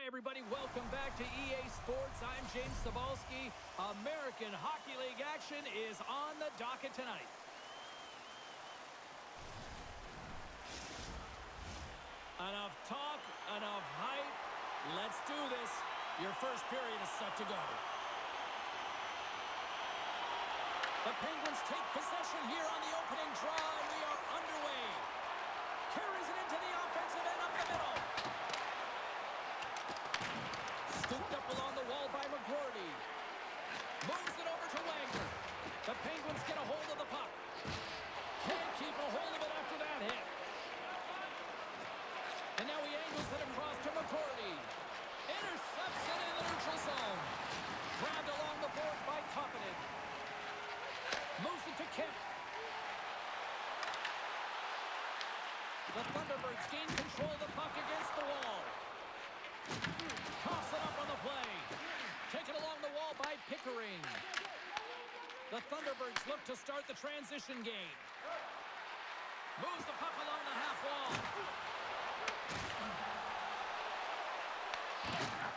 Hi, everybody. Welcome back to EA Sports. I'm James Cebulski. American Hockey League action is on the docket tonight. Enough talk, enough hype. Let's do this. Your first period is set to go. The Penguins take possession here on the opening draw, and we are underway. Carries it into the offensive end up the middle. Scooped up along the wall by McGroarty. Moves it over to Wagner. The Penguins get a hold of the puck. Can't keep a hold of it after that hit. And now he angles it across to McGroarty. Intercepts it in the neutral zone. Grabbed along the board by Koppinen. Moves it to Kemp. The Thunderbirds gain control of the puck against the wall. Coughs it up on the play. Taken along the wall by Pickering. The Thunderbirds look to start the transition game. Moves the puck along the half wall.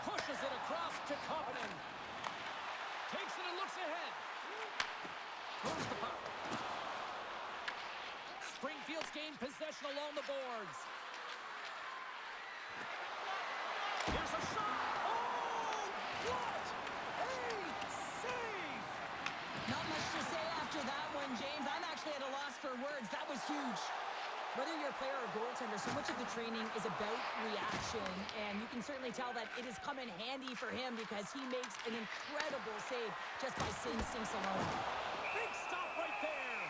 Pushes it across to Koppinen. Takes it and looks ahead. Moves the puck. Springfield's gained possession along the boards. Here's a shot. Oh, what a save! Not much to say after that one, James. I'm actually at a loss for words. That was huge. Whether you're a player or goaltender, so much of the training is about reaction, and you can certainly tell that it has come in handy for him because he makes an incredible save just by instincts alone. Big stop right there.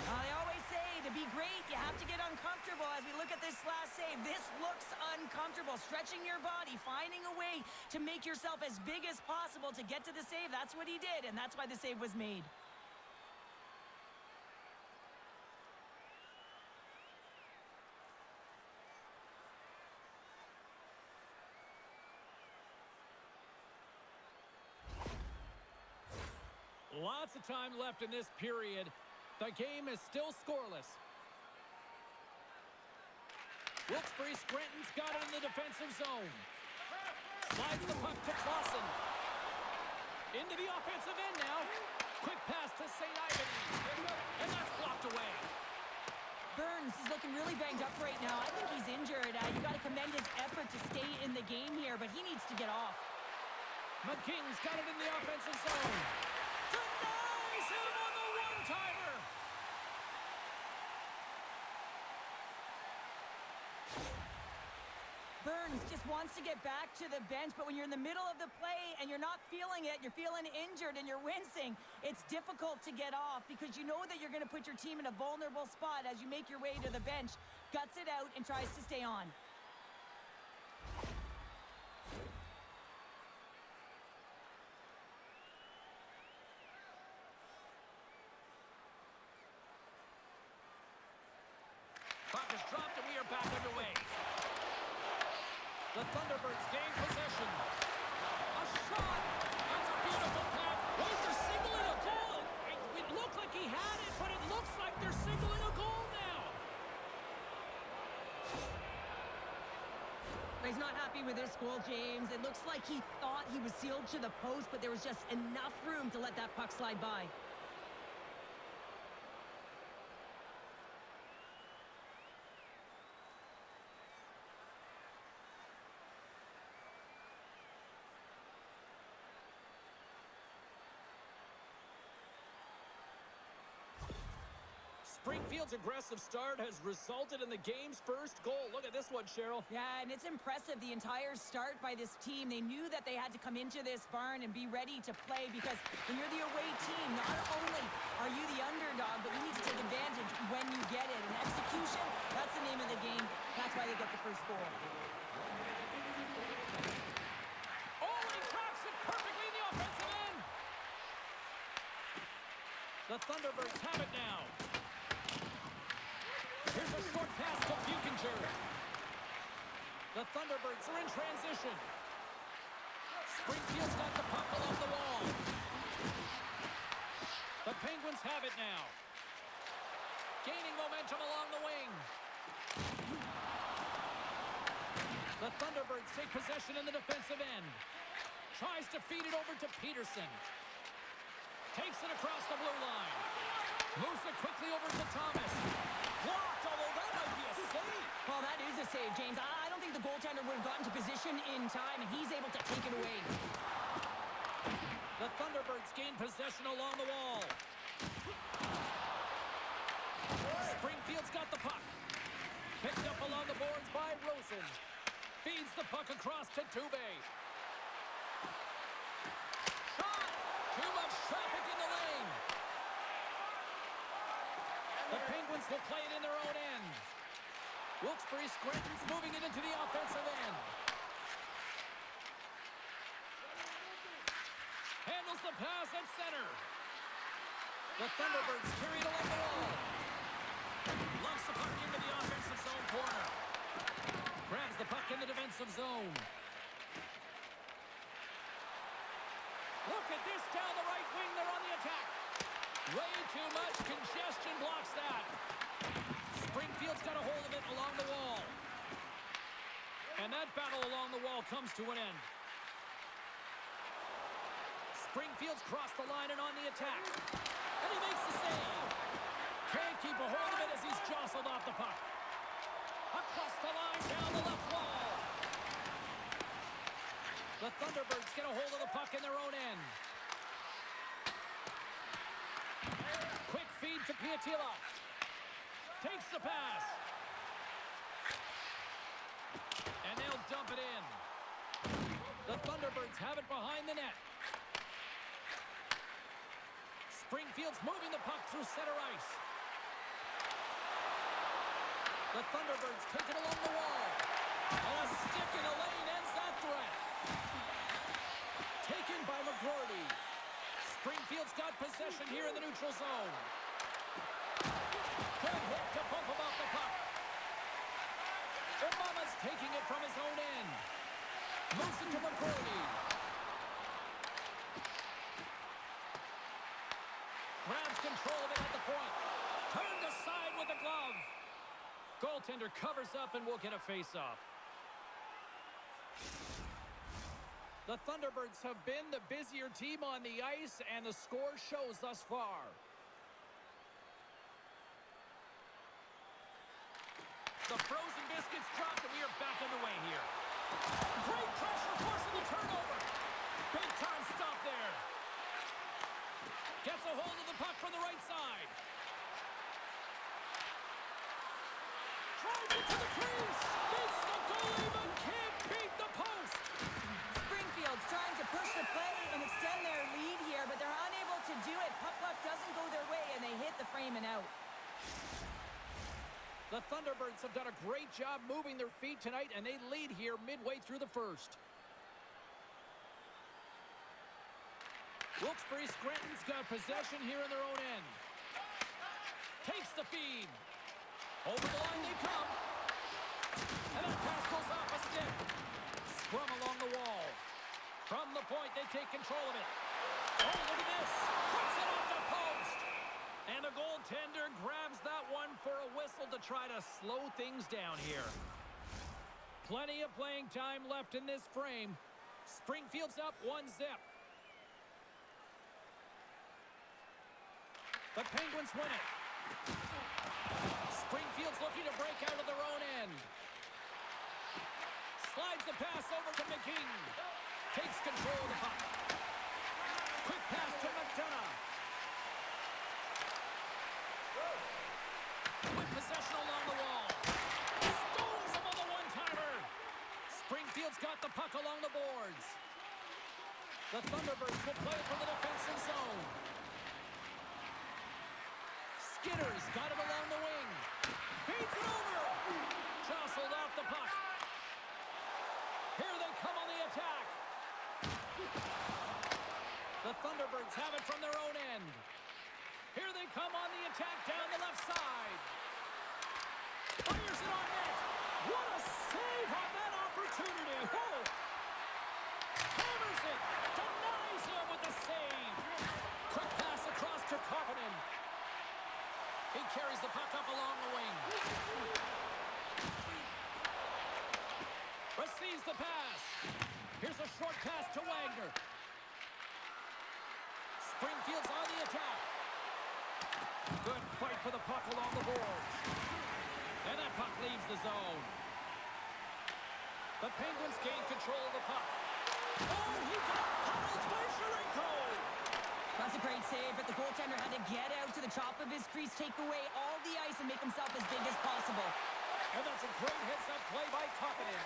They always say to be great, you have to get uncomfortable. As we look at this last save, this looks uncomfortable. Stretching your body, finding a way to make yourself as big as possible to get to the save. That's what he did, and that's why the save was made. Lots of time left in this period. The game is still scoreless. Wilkes-Barre Scranton's got it in the defensive zone. Slides the puck to Clausen. Into the offensive end now. Quick pass to St. Ivan. And that's blocked away. Burns is looking really banged up right now. I think he's injured. You got to commend his effort to stay in the game here, but he needs to get off. McKing's got it in the offensive zone. Denies him on the one-timer. Burns just wants to get back to the bench, but when you're in the middle of the play and you're not feeling it, you're feeling injured and you're wincing, it's difficult to get off because you know that you're going to put your team in a vulnerable spot as you make your way to the bench, guts it out, and tries to stay on. Puck is dropped and we are back underway. The Thunderbirds gain possession. A shot. That's a beautiful pass. Wait, they're signaling a goal. It looked like he had it, but it looks like they're signaling a goal now. He's not happy with this goal, James. It looks like he thought he was sealed to the post, but there was just enough room to let that puck slide by. Springfield's aggressive start has resulted in the game's first goal. Look at this one, Cheryl. Yeah, and it's impressive, the entire start by this team. They knew that they had to come into this barn and be ready to play because when you're the away team, not only are you the underdog, but you need to take advantage when you get it. And execution, that's the name of the game. That's why they get the first goal. Oh, and he tracks it perfectly in the offensive end. The Thunderbirds have it now. Here's a short pass to Buchinger. The Thunderbirds are in transition. Springfield's got the puck along the wall. The Penguins have it now. Gaining momentum along the wing. The Thunderbirds take possession in the defensive end. Tries to feed it over to Peterson. Takes it across the blue line. Moves it quickly over to Thomas. Blocked, although that might be a save. Well, that is a save, James. I don't think the goaltender would have gotten to position in time, and he's able to take it away. The Thunderbirds gain possession along the wall. Springfield's got the puck. Picked up along the boards by Rosen. Feeds the puck across to Dubé. Shot! Too much traffic in the lane. The Penguins will play it in their own end. Wilkes-Barre Scranton's moving it into the offensive end. Handles the pass at center. The Thunderbirds carry it along the wall. Lumps the puck into the offensive zone corner. Grabs the puck in the defensive zone. Look at this down the right wing. They're on the attack. Way too much congestion blocks that. Springfield's got a hold of it along the wall. And that battle along the wall comes to an end. Springfield's crossed the line and on the attack. And he makes the save. Can't keep a hold of it as he's jostled off the puck. Across the line, down the left wall. The Thunderbirds get a hold of the puck in their own end. Quick feed to Piatila. Takes the pass. And they'll dump it in. The Thunderbirds have it behind the net. Springfield's moving the puck through center ice. The Thunderbirds take it along the wall. And a stick in the lane ends that threat. Taken by McGroarty. Springfield's got possession here in the neutral zone. Good hit to bump him off the puck. Obama's taking it from his own end. Moves it to McGroarty. Grabs control of it at the point. Turned aside with the glove. Goaltender covers up and will get a face-off. The Thunderbirds have been the busier team on the ice, and the score shows thus far. The frozen biscuits dropped, and we are back underway here. Great pressure, forcing the turnover. Big time stop there. Gets a hold of the puck from the right side. Drives it to the crease. Beats the goalie, but can't beat the post. Springfield's trying to push the play and extend their lead here, but they're unable to do it. Puck doesn't go their way, and they hit the frame and out. The Thunderbirds have done a great job moving their feet tonight, and they lead here midway through the first. Wilkes-Barre Scranton's got possession here in their own end. Takes the feed. Over the line they come. And that pass goes off a stick. Scrum along the wall. From the point, they take control of it. Oh, look at this. Puts it off the post. And the goaltender grabs that one for a whistle to try to slow things down here. Plenty of playing time left in this frame. Springfield's up 1-0. The Penguins win it. Springfield's looking to break out of their own end. Slides the pass over to McKing. Takes control of the puck. Quick pass to McDonough. With possession along the wall. Stones him on the one-timer. Springfield's got the puck along the boards. The Thunderbirds will play it from the defensive zone. Skinner's got it along the wing. Feeds it over. Jostled off the puck. Here they come on the attack. The Thunderbirds have it from their own end. Here they come on the attack down the left side. Fires it on net. What a save on that opportunity. Oh. Hammers it. Denies him with the save. Quick pass across to Kopanen. He carries the puck up along the wing. Springfield's on the attack. Good fight for the puck along the boards. And that puck leaves the zone. The Penguins gain control of the puck. Oh, he got pummeled by Sharenko. That's a great save, but the goaltender had to get out to the top of his crease, take away all the ice, and make himself as big as possible. And that's a great heads-up play by Koppinen.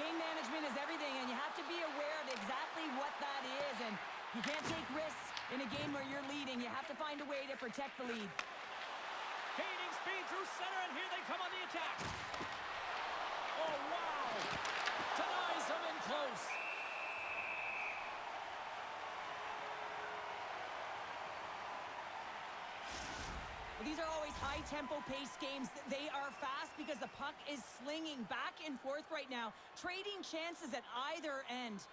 Game management is everything, and you have to be aware of exactly what that is. And you can't take risks in a game where you're leading. You have to find a way to protect the lead. Gaining speed through center, and here they come on the attack. Oh, wow. Denies them in close. These are always high-tempo pace games. They are fast because the puck is slinging back and forth right now, trading chances at either end.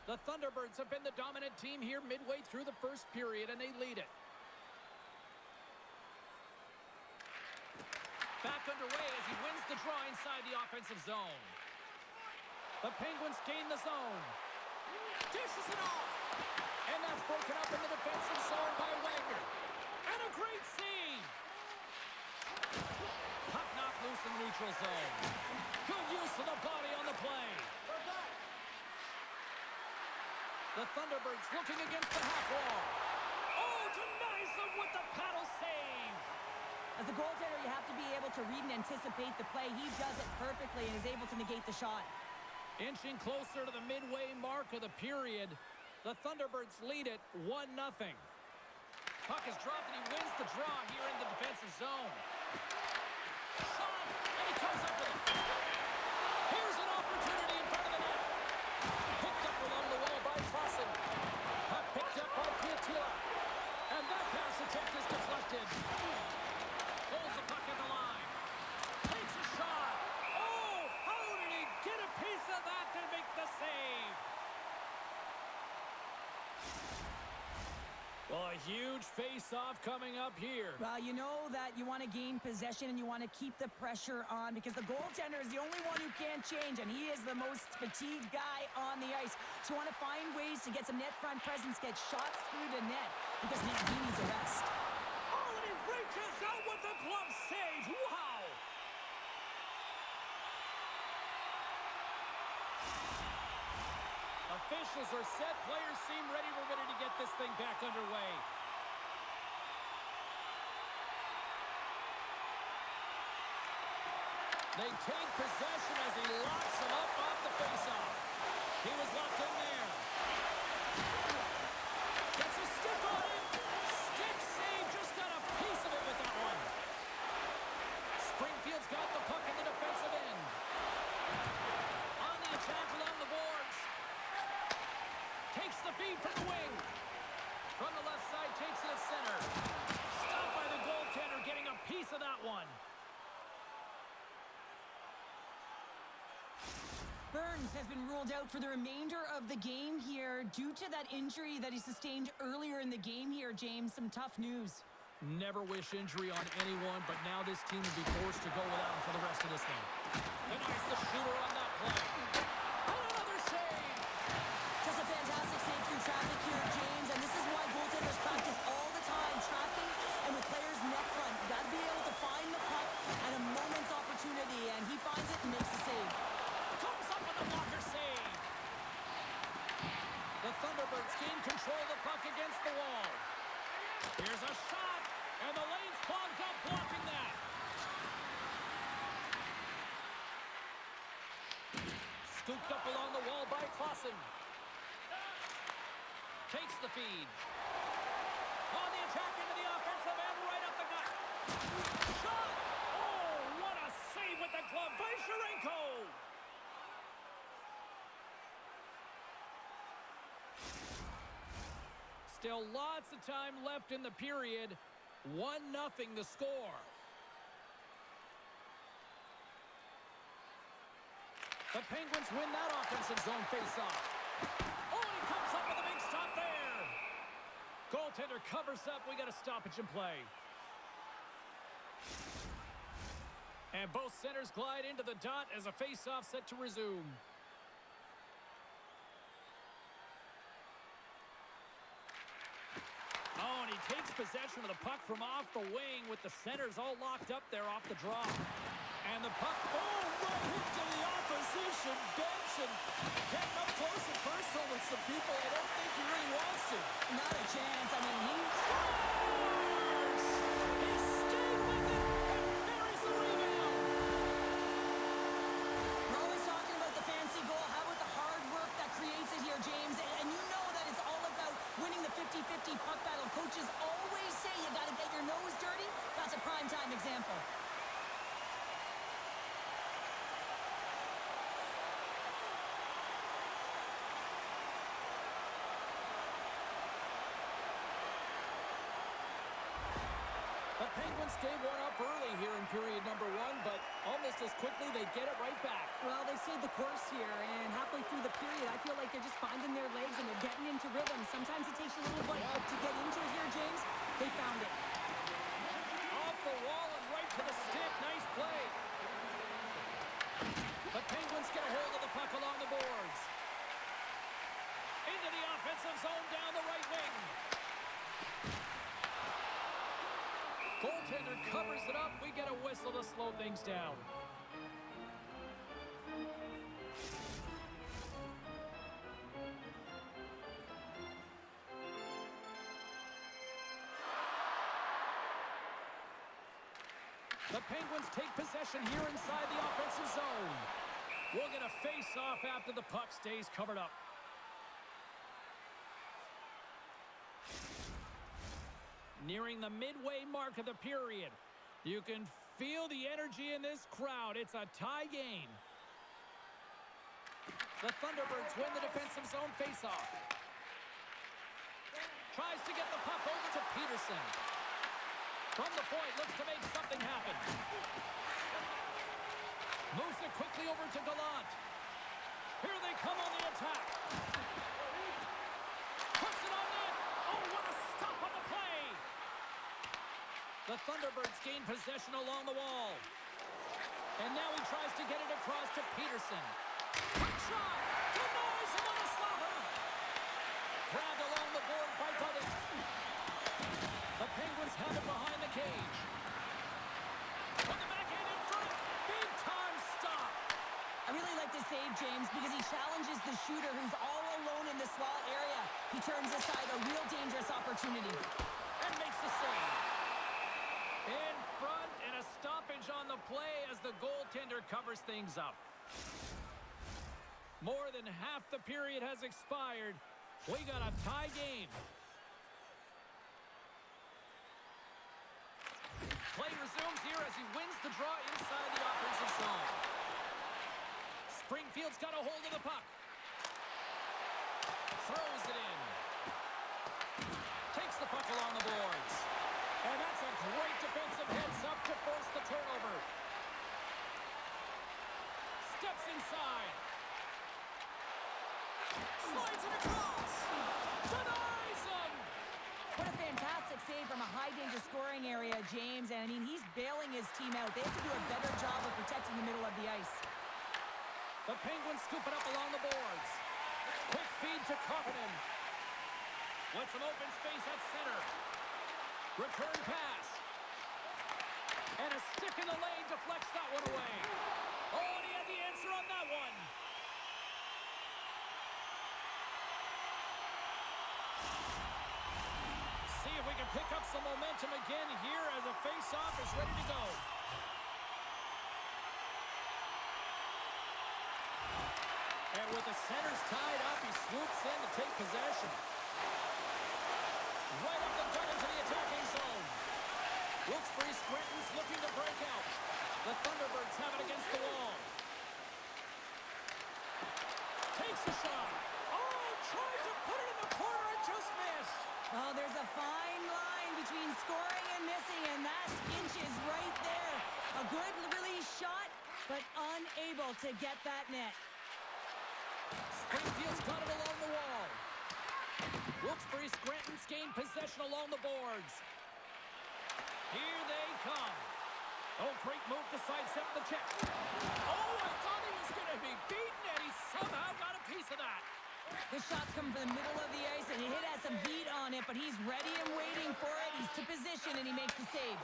The Thunderbirds have been the dominant team here midway through the first period, and they lead it. Back underway as he wins the draw inside the offensive zone. The Penguins gain the zone. Dishes it off. And that's broken up in the defensive zone by Wagner. And a great save. Puck knocked loose in the neutral zone. Good use of the body on the play. The Thunderbirds looking against the half wall. Oh, denies them with the paddle save. As a goaltender, you have to be able to read and anticipate the play. He does it perfectly and is able to negate the shot. Inching closer to the midway mark of the period, the Thunderbirds lead it 1-0. Puck is dropped and he wins the draw here in the defensive zone. Shot, and he comes up with it. Here's an opportunity in front of the net. Picked up along the wall by Clausen. Puck picked up by Pietila. And that pass attempt is deflected. Holds the puck at the line. Takes a shot. Oh, how did he get a piece of that to make the save? Well, a huge face-off coming up here. Well, you know that you want to gain possession and you want to keep the pressure on because the goaltender is the only one who can't change, and he is the most fatigued guy on the ice. So you want to find ways to get some net front presence, get shots through the net because he needs a rest. Oh, and he reaches out with the glove save. Wow! Officials are set. Players seem ready. We're ready to get this thing back underway. They take possession as he locks him up off the faceoff. He was locked in there. Gets a stick on it. Stick save. Just got a piece of it with that one. Springfield's got the puck in the defensive end. On the attack along the boards. Takes the feed from the wing. From the left side, takes it at center. Stopped by the goaltender, getting a piece of that one. Burns has been ruled out for the remainder of the game here due to that injury that he sustained earlier in the game here, James. Some tough news. Never wish injury on anyone, but now this team will be forced to go without him for the rest of this game. Denies the shooter on that play. And another save! Just a fantastic save through traffic here, James, and this is why goaltenders practice all the time, tracking and with players net front. You got to be able to find the puck at a moment's opportunity, and he finds it and makes the save. Comes up with a blocker save. The Thunderbirds gain control of the puck against the wall. Here's a shot, and the lane's clogged up, blocking that. Scooped up along the wall by Clausen. Takes the feed. On the attack into the offensive end, right up the gut. Shot! Oh, what a save with the glove by Sharenko! Still lots of time left in the period. 1-0 the score. The Penguins win that offensive zone faceoff. Oh, and he comes up with a big stop there. Goaltender covers up. We got a stoppage in play. And both centers glide into the dot as a face-off set to resume. Oh, and he takes possession of the puck from off the wing with the centers all locked up there off the draw. And the puck, right into the opposition bench and getting up close and personal with some people I don't think he really wants to. Not a chance. I mean, he scores! He stayed with it and buries the rebound. We're always talking about the fancy goal. How about the hard work that creates it here, James? And you know that it's all about winning the 50-50 puck battle. Coaches always say you got to get your nose dirty. That's a primetime example. The Penguins gave one up early here in period number 1, but almost as quickly they get it right back. Well, they stayed the course here, and halfway through the period, I feel like they're just finding their legs and they're getting into rhythm. Sometimes it takes a little bit to get into it here, James. They found it. Off the wall and right to the stick. Nice play. The Penguins get a hold of the puck along the boards. Into the offensive zone down the right wing. Goaltender covers it up. We get a whistle to slow things down. The Penguins take possession here inside the offensive zone. We'll get a face-off after the puck stays covered up. Nearing the midway mark of the period. You can feel the energy in this crowd. It's a tie game. The Thunderbirds win the defensive zone faceoff. Tries to get the puck over to Peterson. From the point, looks to make something happen. Moves it quickly over to Gallant. Here they come on the attack. Puts it on net. Oh, what a stop on the play. The Thunderbirds gain possession along the wall. And now he tries to get it across to Peterson. Quick shot! Denies him on a slobber! Grabbed along the board by Buddy. The Penguins have it behind the cage. On the backhand in front. Big time stop. I really like this save, James, because he challenges the shooter who's all alone in the slot area. He turns aside a real dangerous opportunity. And makes the save. In front, and a stoppage on the play as the goaltender covers things up. More than half the period has expired. We got a tie game. Play resumes here as he wins the draw inside the offensive zone. Springfield's got a hold of the puck. Throws it in. Takes the puck along the boards. And that's a great defensive heads-up to force the turnover. Steps inside. Slides it across. Denies him. What a fantastic save from a high-danger scoring area, James. And, I mean, he's bailing his team out. They have to do a better job of protecting the middle of the ice. The Penguins scoop it up along the boards. Quick feed to Kapanen. With some open space at center. Return pass. And a stick in the lane deflects that one away. Oh, and he had the answer on that one. See if we can pick up some momentum again here as the face-off is ready to go. And with the centers tied up, he swoops in to take possession. Right up the gut into the attacking zone. Wilkes-Barre Scranton's looking to break out. The Thunderbirds have it against the wall. Takes a shot. Oh, tries to put it in the corner and just missed. Oh, there's a fine line between scoring and missing, and that inches right there. A good release shot, but unable to get that net. Springfield's got it along the wall. Wilkes-Barre Scranton's gained possession along the boards. Here they come. Oh, Great move to sidestep the check. Oh, I thought he was going to be beaten, and he somehow got a piece of that. The shot's coming from the middle of the ice, and the hit has some heat on it, but he's ready and waiting for it. He's to position, and he makes the save.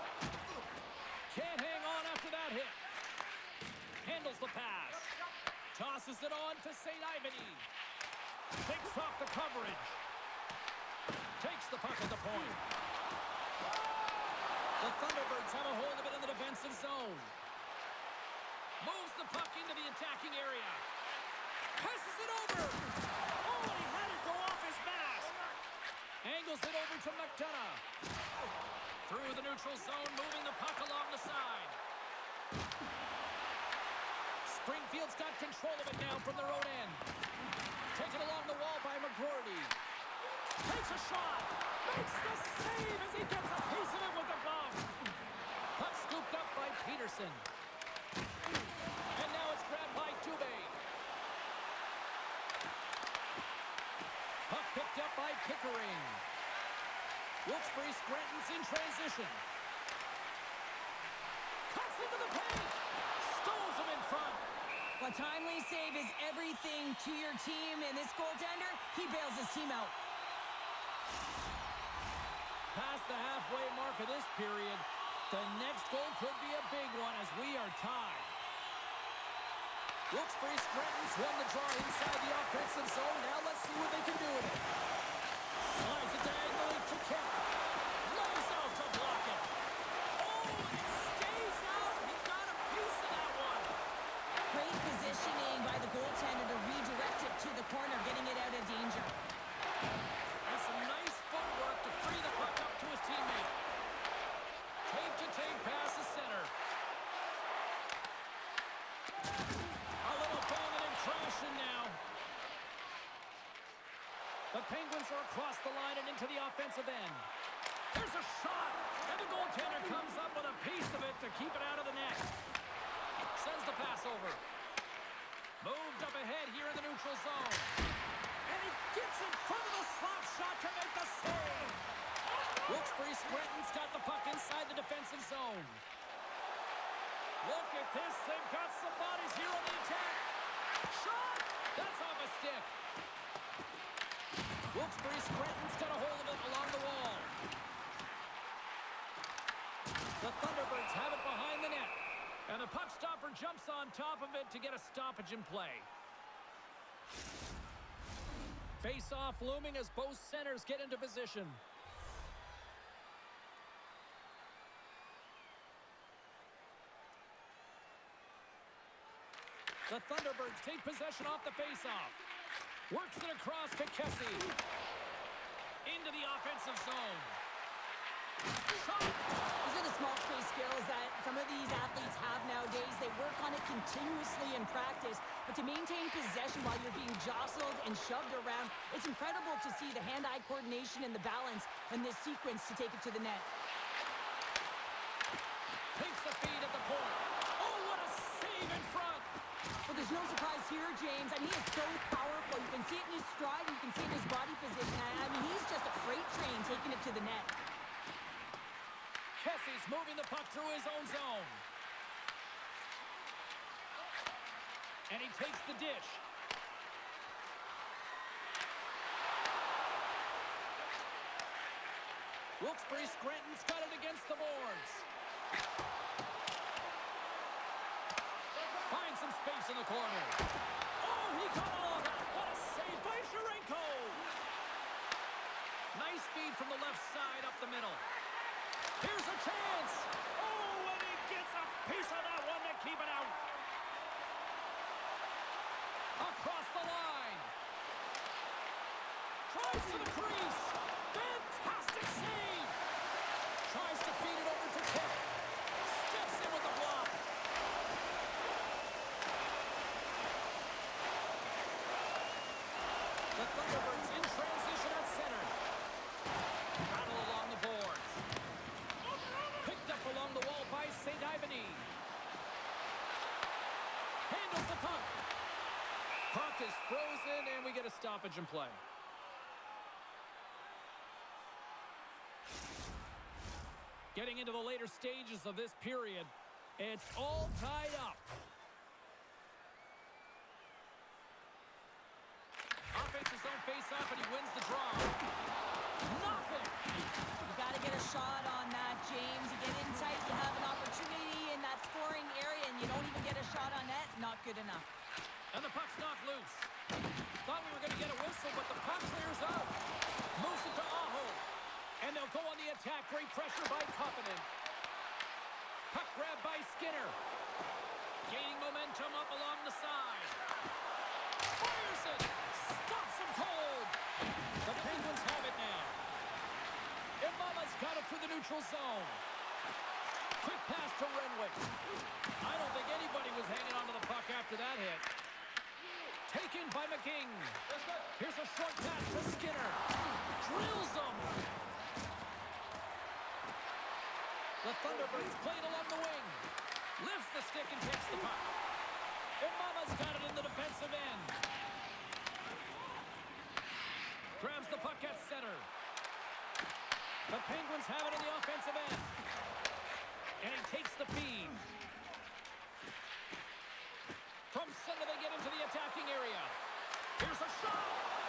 Can't hang on after that hit. Handles the pass. Tosses it on to St. Ivany. Takes off the coverage. Takes the puck at the point. The Thunderbirds have a hold of it in the defensive zone. Moves the puck into the attacking area. Passes it over. Oh, and he had it go off his mask. Angles it over to McDonough. Through the neutral zone, moving the puck along the side. Springfield's got control of it now from their own end. Taken along the wall by McGroarty. Takes a shot. Makes the save as he gets a piece of it with the glove. Puck scooped up by Peterson. And now it's grabbed by Dubé. Puck picked up by Pickering. Wilkes-Barre Scranton's in transition. Cuts into the paint. Stones him in front. A timely save is everything to your team, and this goaltender, he bails his team out. Past the halfway mark of this period, the next goal could be a big one as we are tied. Wilkes-Barre Scranton's won the draw inside the offensive zone. Now let's see what they can do with it. Slides it diagonally to Kemp. Lays out to block it. Oh, it stays out. He got a piece of that one. Great positioning by the goaltender to redirect it to the corner, getting it out of danger. And some nice footwork to free the puck up to his teammate. Tape-to-tape pass to center. A little banging and crashing now. The Penguins are across the line and into the offensive end. There's a shot, and the goaltender comes up with a piece of it to keep it out of the net. Sends the pass over. Moved up ahead here in the neutral zone. And he gets in front of the slap shot to make the save. Wilkes-Barre Scranton's got the puck inside the defensive zone. Look at this. They've got some bodies here on the attack. Shot! That's off a stick. Wilkes-Barre Scranton's got a hold of it along the wall. The Thunderbirds have it behind the net. And the puck stopper jumps on top of it to get a stoppage in play. Face-off looming as both centers get into position. The Thunderbirds take possession off the face-off. Works it across to Kessie. Into the offensive zone. Shot! These are the small space skills that some of these athletes have nowadays. They work on it continuously in practice, but to maintain possession while you're being jostled and shoved around, it's incredible to see the hand-eye coordination and the balance in this sequence to take it to the net. Takes the feed at the point. Oh, what a save in front! Well, there's no surprise here, James. I mean, he is so powerful. You can see it in his stride, you can see it in his body position. I mean, he's just a freight train taking it to the net. Kessie's moving the puck through his own zone. And he takes the dish. Wilkes-Barre Scranton's got it against the boards. Finds some space in the corner. Oh, he got all of that. What a save by Sharenko. Nice feed from the left side up the middle. Here's a chance. Oh, and he gets a piece of that one to keep it out. Across the line. Tries to the crease. Fantastic save. Tries to feed it over to Kemp. Steps in with the block. The Thunderbirds in transition at center. Battle along the boards. Picked up along the wall by St. Ivany. Handles the puck. Puck is frozen, and we get a stoppage in play. Getting into the later stages of this period, It's all tied up. Offensive zone face-off, and he wins the draw. Nothing. You got to get a shot on that, James. You get in tight, you have an opportunity in that scoring area, and you don't even get a shot on net. Not good enough. And the puck's knocked loose. Thought we were going to get a whistle, but the puck clears out. Moves it to Aho. And they'll go on the attack. Great pressure by Koppinen. Puck grab by Skinner. Gaining momentum up along the side. Fires it. Stops him cold. The Penguins have it now. Imama's got it for the neutral zone. Quick pass to Renwick. I don't think anybody was hanging onto the puck after that hit. Taken by McKing. Here's a short pass to Skinner. Drills him. The Thunderbirds played along the wing. Lifts the stick and takes the puck. Imama's got it in the defensive end. Grabs the puck at center. The Penguins have it in the offensive end. And he takes the feed. From center, they get into the attacking area. Here's a shot.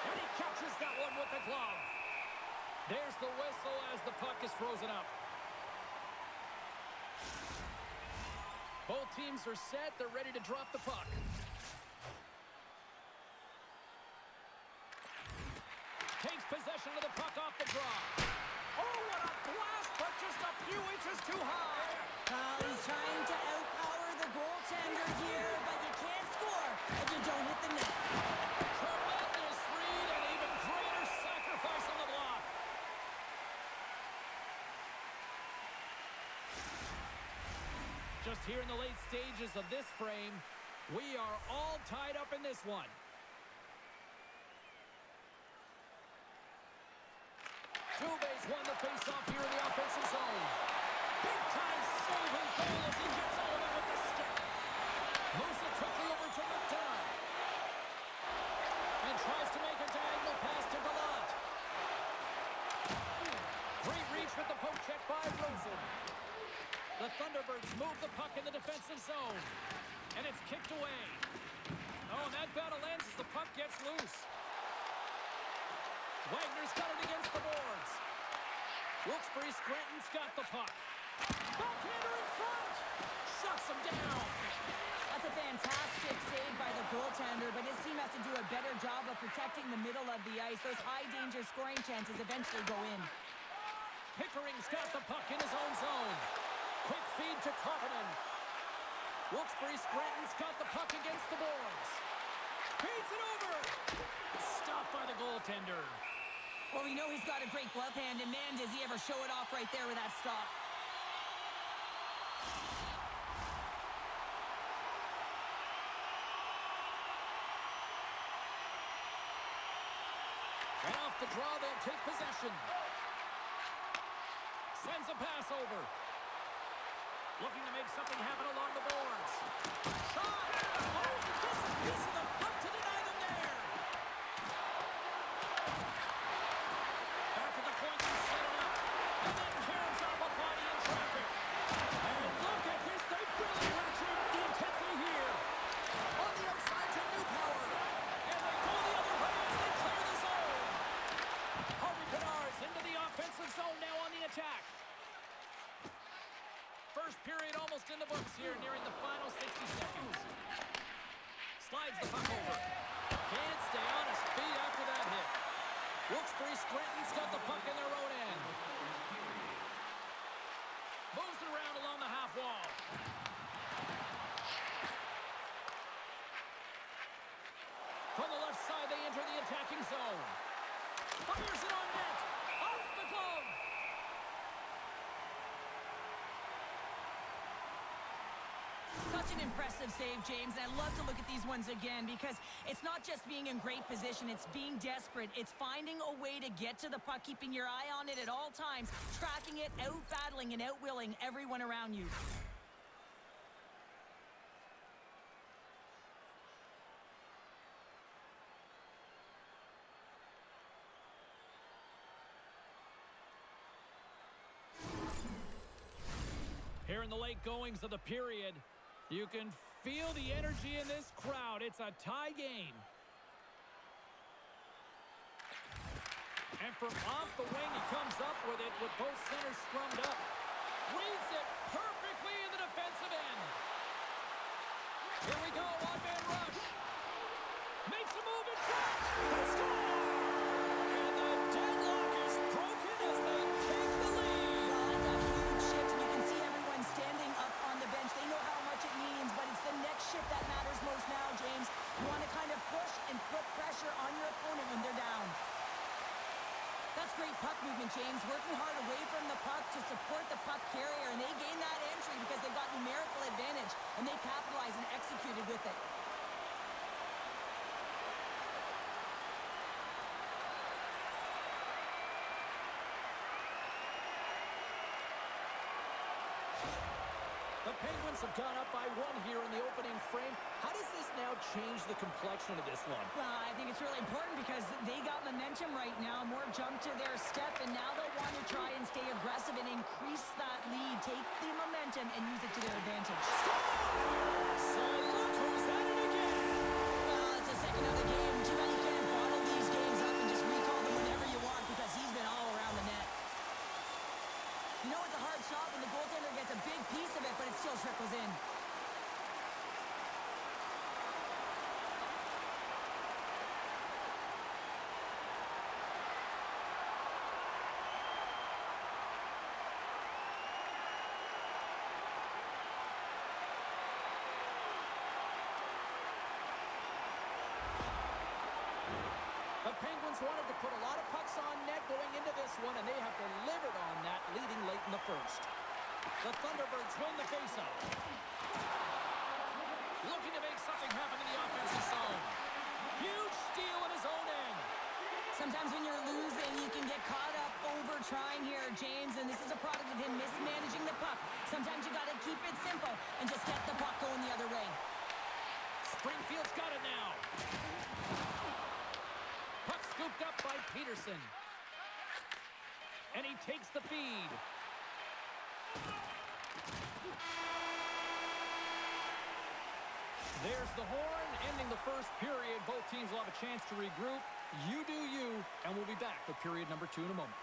And he catches that one with the glove. There's the whistle as the puck is frozen up. Both teams are set. They're ready to drop the puck. Takes possession of the puck off the draw. Oh, what a blast, but just a few inches too high. He's trying to outpower the goaltender here, but you can't score if you don't hit the net. Tremendous read and even greater sacrifice on the block. Just here in the late stages of this frame, we are all tied up in this one. Dubé's won the faceoff here in the offensive zone. Big-time save and goal as he gets all of it with the stick. Moves it quickly over to McDonough. And tries to make a diagonal pass to Gallant. Great reach with the poke check by Rosen. The Thunderbirds move the puck in the defensive zone. And it's kicked away. Oh, and that battle ends as the puck gets loose. Wagner's got it against the boards. Wilkes-Barre Scranton's got the puck. Backhander in front. Shuts him down. That's a fantastic save by the goaltender, but his team has to do a better job of protecting the middle of the ice. Those high-danger scoring chances eventually go in. Pickering's got the puck in his own zone. Quick feed to Koppinen. Wilkes-Barre Scranton's got the puck against the boards. Feeds it over. Stopped by the goaltender. Well, we know he's got a great glove hand, and man, does he ever show it off right there with that stop. And off the draw, they'll take possession. Sends a pass over. Looking to make something happen along the boards. Shot! Oh, he gets a piece of the puck to deny them there. Back at the point to set it up. And then caroms off a body in traffic. And look at this. They really ratcheted up the intensity here. On the outside to Newpower. And they go the other way as they clear the zone. Harvey Pinard's into the offensive zone now on the attack. First period almost in the books here, nearing the final 60 seconds. Slides the puck over. Can't stay on his feet after that hit. Wilkes-Barre Scranton's got the puck in their own end. Moves it around along the half wall. From the left side, they enter the attacking zone. Fires it on net. Off the glove. Such an impressive save, James, and I love to look at these ones again because it's not just being in great position, it's being desperate. It's finding a way to get to the puck, keeping your eye on it at all times, tracking it, out-battling and out-willing everyone around you. Here in in the late goings of the period. You can feel the energy in this crowd. It's a tie game. And from off the wing, he comes up with it with both centers scrummed up. Reads it perfectly in the defensive end. Here we go, one-man rush. Makes a move in front. They score! And the deadlock is broken as they take the lead. Well, that's a huge shift, and you can see everyone standing up on the bench. They know how much it means, but it's the next shift that matters most now, James. You want to kind of push and put pressure on your opponent when they're down. That's great puck movement, James. Working hard away from the puck to support the puck carrier, and they gain that entry because they got numerical advantage, and they capitalized and executed with it. The Penguins have gone up by one here in the opening frame. How does this now change the complexion of this one? Well, I think it's really important because they got momentum right now. More jump to their step, and now they'll want to try and stay aggressive and increase that lead. Take the momentum and use it to their advantage. So look who's at it again. Well, it's the second of the game. Too bad you can't bottle these games up and just recall them whenever you want because he's been all around the net. You know it's a hard shot when the goaltender gets a big piece of it, but it still trickles in. The Penguins wanted to put a lot of pucks on net going into this one, and they have delivered on that, leading late in the first. The Thunderbirds win the faceoff. Looking to make something happen in the offensive zone. Huge steal in his own end. Sometimes when you're losing, you can get caught up over trying here, James, and this is a product of him mismanaging the puck. Sometimes you got to keep it simple and just get the puck going the other way. Springfield's got it now. Puck scooped up by Peterson. And he takes the feed. There's the horn, ending the first period. Both teams will have a chance to regroup. You do you, and we'll be back with period number 2 in a moment.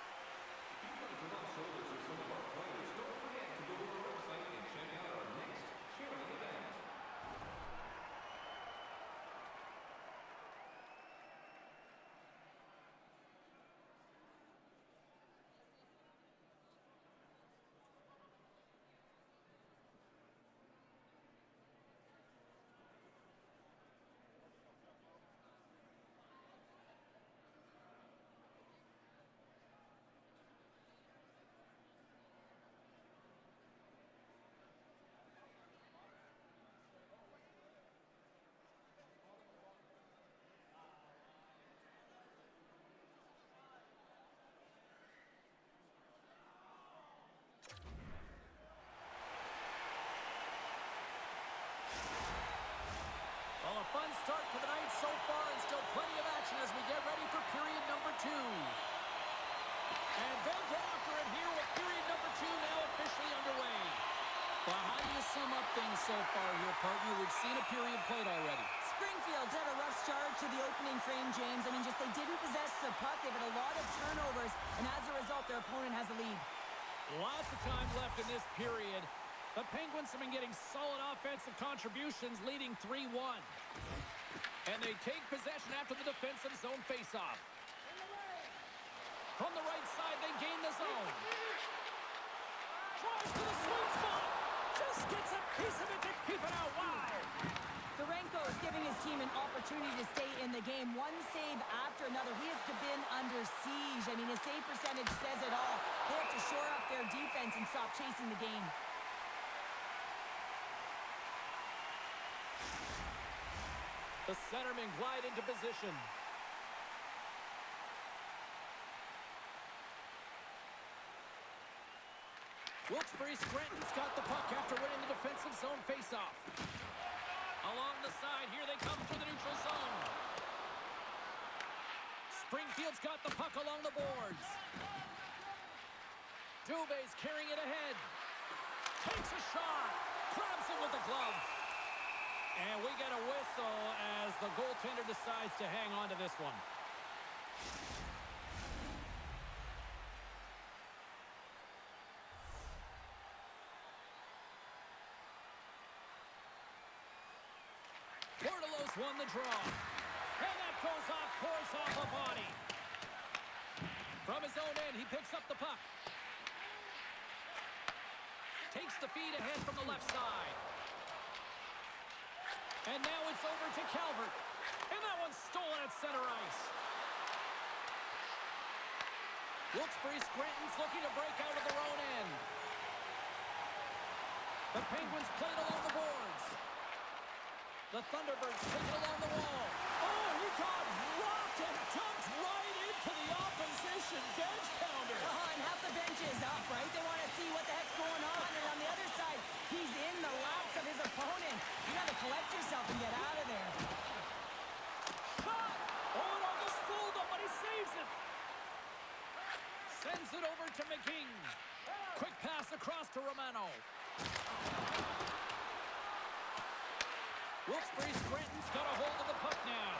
Well, a fun start to the night so far, and still plenty of action as we get ready for period number 2. And they'll get after it here with period number 2 now officially underway. Well, how do you sum up things so far here, partner? We've seen a period played already. Springfield's had a rough start to the opening frame, James. I mean, just they didn't possess the puck. They've had a lot of turnovers, and as a result, their opponent has the lead. Lots of time left in this period. The Penguins have been getting solid offensive contributions, leading 3-1. And they take possession after the defensive zone faceoff. From the right side, they gain the zone. Tries to the sweet spot. Just gets a piece of it to keep it out. Wow. Zarenko is giving his team an opportunity to stay in the game. One save after another. He has been under siege. I mean, his save percentage says it all. They have to shore up their defense and stop chasing the game. The centermen glide into position. Wilkes-Barre Scranton's got the puck after winning the defensive zone faceoff. Along the side, here they come through the neutral zone. Springfield's got the puck along the boards. Dubé's carrying it ahead. Takes a shot. Grabs it with the glove. And we get a whistle as the goaltender decides to hang on to this one. Won the draw. And that goes off course off the body. From his own end, he picks up the puck. Takes the feed ahead from the left side. And now it's over to Calvert. And that one's stolen at center ice. Wilkes-Barre Scranton's looking to break out of their own end. The Penguins played along the boards. The Thunderbirds take it along the wall. Oh, he got rocked and dumped right into the opposition bench pounder. And half the bench is up, right? They want to see what the heck's going on. And on the other side, he's in the laps of his opponent. You got to collect yourself and get out of there. Shot! Oh, it almost fooled him, but he saves it. Sends it over to McKing. Quick pass across to Romano. Wilkes-Barre Scranton's got a hold of the puck now.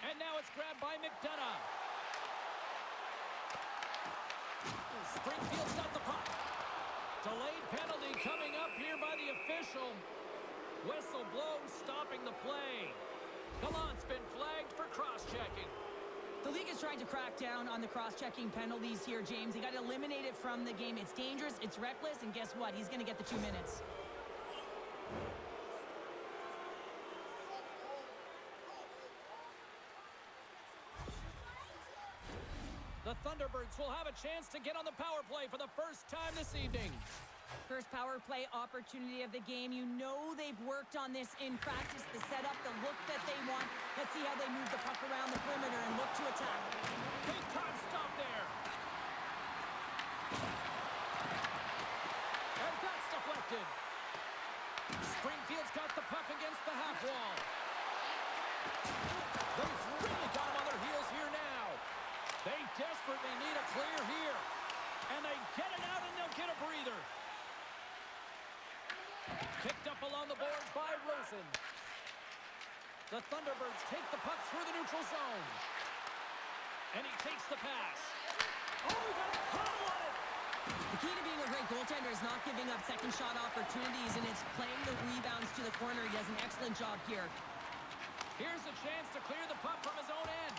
And now it's grabbed by McDonough. Springfield's got the puck. Delayed penalty coming up here by the official. Whistle blown, stopping the play. Gallant's been flagged for cross-checking. The league is trying to crack down on the cross-checking penalties here, James. They got to eliminate it from the game. It's dangerous, it's reckless, and guess what? He's going to get the 2 minutes. The Thunderbirds will have a chance to get on the power play for the first time this evening. First power play opportunity of the game. You know they've worked on this in practice, the setup, the look that they want. Let's see how they move the puck around the perimeter and look to attack. Big time stop there. And that's deflected. Springfield's got the puck against the half wall. They've really got him on their heels here now. They desperately need a clear here. And they get it out and they'll get a breather. Picked up along the boards by Rosen. The Thunderbirds take the puck through the neutral zone. And he takes the pass. Oh, he got a puddle on it. The key to being a great goaltender is not giving up second shot opportunities, and it's playing the rebounds to the corner. He does an excellent job here. Here's a chance to clear the puck from his own end.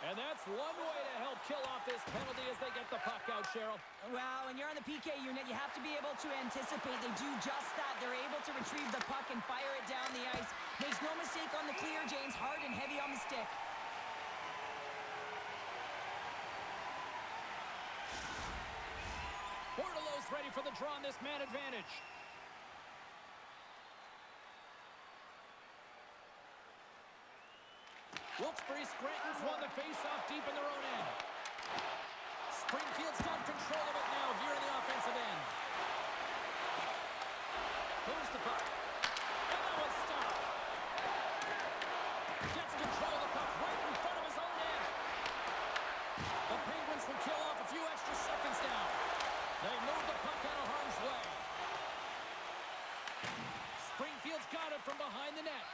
And that's one way to help kill off this penalty as they get the puck out, Cheryl. Well, when you're on the PK unit, you have to be able to anticipate. They do just that. They're able to retrieve the puck and fire it down the ice. Makes no mistake on the clear, James. Hard and heavy on the stick. Bordelow's ready for the draw on this man advantage. Wilkes-Barre Scranton's won the face-off deep in their own end. Springfield's got control of it now here in the offensive end. Moves the puck. And that one's stopped. Gets control of the puck right in front of his own end. The Penguins would kill off a few extra seconds now. They move the puck out of harm's way. Springfield's got it from behind the net.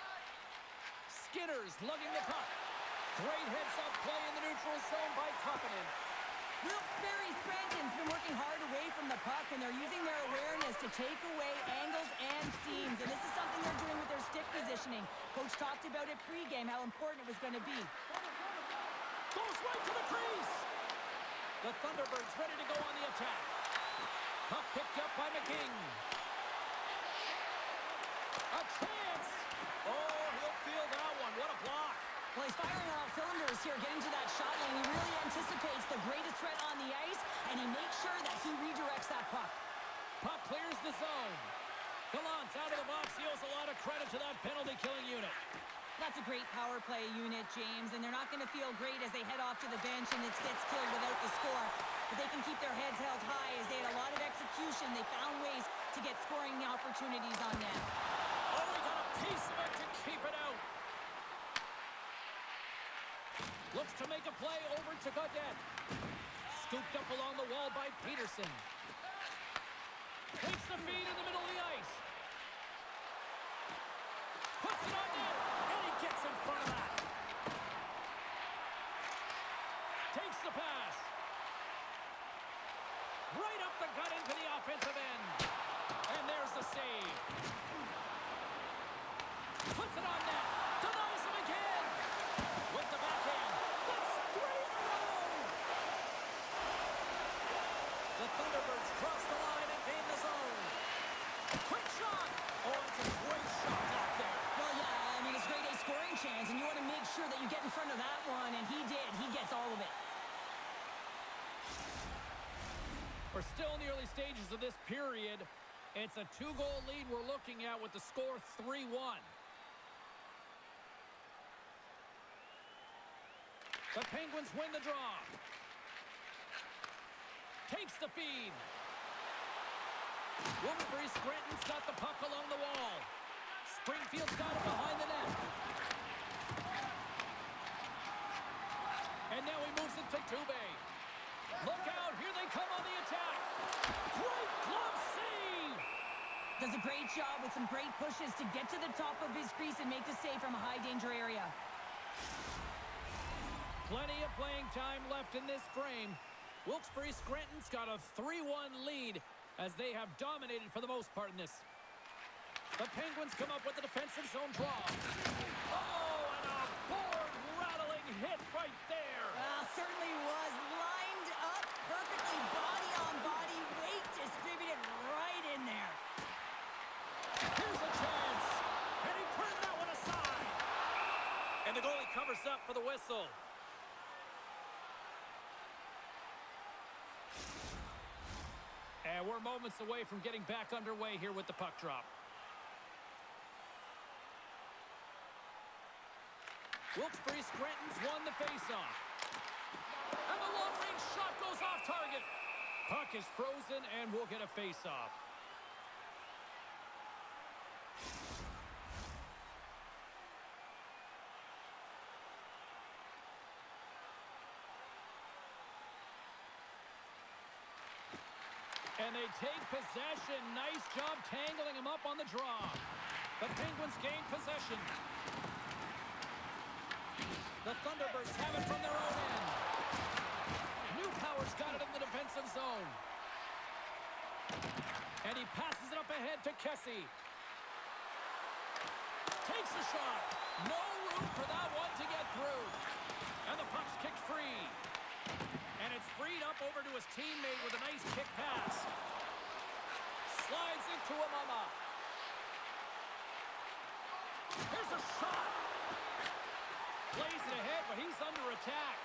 Skinner's lugging the puck. Great heads-up play in the neutral zone by Koppinen. Wilkes-Barre Scranton's been working hard away from the puck, and they're using their awareness to take away angles and seams. And this is something they're doing with their stick positioning. Coach talked about it pregame, how important it was going to be. Goes right to the crease. The Thunderbirds ready to go on the attack. Puck picked up by McKing. A chance. Oh, he'll feel that one. What a block. Well, he's firing on all cylinders here, getting to that shot lane. He really anticipates the greatest threat on the ice, and he makes sure that he redirects that puck. Puck clears the zone. Gallant's out of the box. He owes a lot of credit to that penalty-killing unit. That's a great power play unit, James, and they're not going to feel great as they head off to the bench and it gets killed without the score. But they can keep their heads held high as they had a lot of execution. They found ways to get scoring opportunities on net. Oh, he got a piece of it to keep it out. Looks to make a play over to Gaudette. Scooped up along the wall by Peterson. Takes the feed in the middle of the ice. Puts it on net. And he gets in front of that. Takes the pass. Right up the gut into the offensive end. And there's the save. Puts it on net. Denies him again. With the backhand. That's 3 in a row. The Thunderbirds cross the line and gain the zone. Quick shot. Oh, it's a great shot out there. Well, yeah, I mean, it's grade A scoring chance, and you want to make sure that you get in front of that one, and he did. He gets all of it. We're still in the early stages of this period. It's a 2-goal lead we're looking at with the score 3-1. The Penguins win the draw. Takes the feed. Wilkes-Barre Scranton's got the puck along the wall. Springfield's got it behind the net. And now he moves it to Tubé. Look out, here they come on the attack. Great glove save. Does a great job with some great pushes to get to the top of his crease and make the save from a high-danger area. Plenty of playing time left in this frame. Wilkes-Barre Scranton's got a 3-1 lead as they have dominated for the most part in this. The Penguins come up with a defensive zone draw. Oh, and a board-rattling hit right there. Well, certainly was lined up perfectly, body on body, weight distributed right in there. Here's a chance, and he turned that one aside. And the goalie covers up for the whistle. And we're moments away from getting back underway here with the puck drop. Wilkes-Barre Scranton's won the faceoff. And the long-range shot goes off target. Puck is frozen, and we'll get a faceoff. And they take possession. Nice job tangling him up on the draw. The Penguins gain possession. The Thunderbirds have it from their own end. Newpower's got it in the defensive zone. And he passes it up ahead to Kessie. Takes a shot. No room for that one to get through. And the puck's kicked free. And it's freed up over to his teammate with a nice kick pass. Slides into a mama. Here's a shot. Plays it ahead, but he's under attack.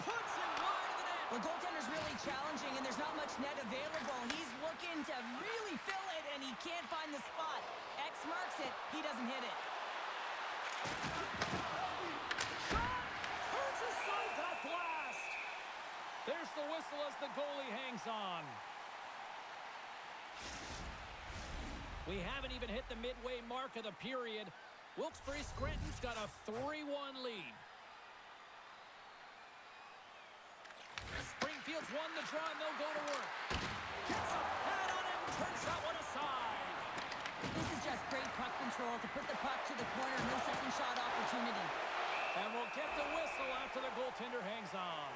Puts it wide of the net. The goaltender's really challenging, and there's not much net available. He's looking to really fill it, and he can't find the spot. X marks it. He doesn't hit it. Shot! Turns aside that blast. There's the whistle as the goalie hangs on. We haven't even hit the midway mark of the period. Wilkes-Barre Scranton's got a 3-1 lead. Springfield's won the draw, and they'll go to work. Gets a pad on it and turns that one aside. This is just great puck control to put the puck to the corner. No second shot opportunity. And we'll get the whistle after the goaltender hangs on.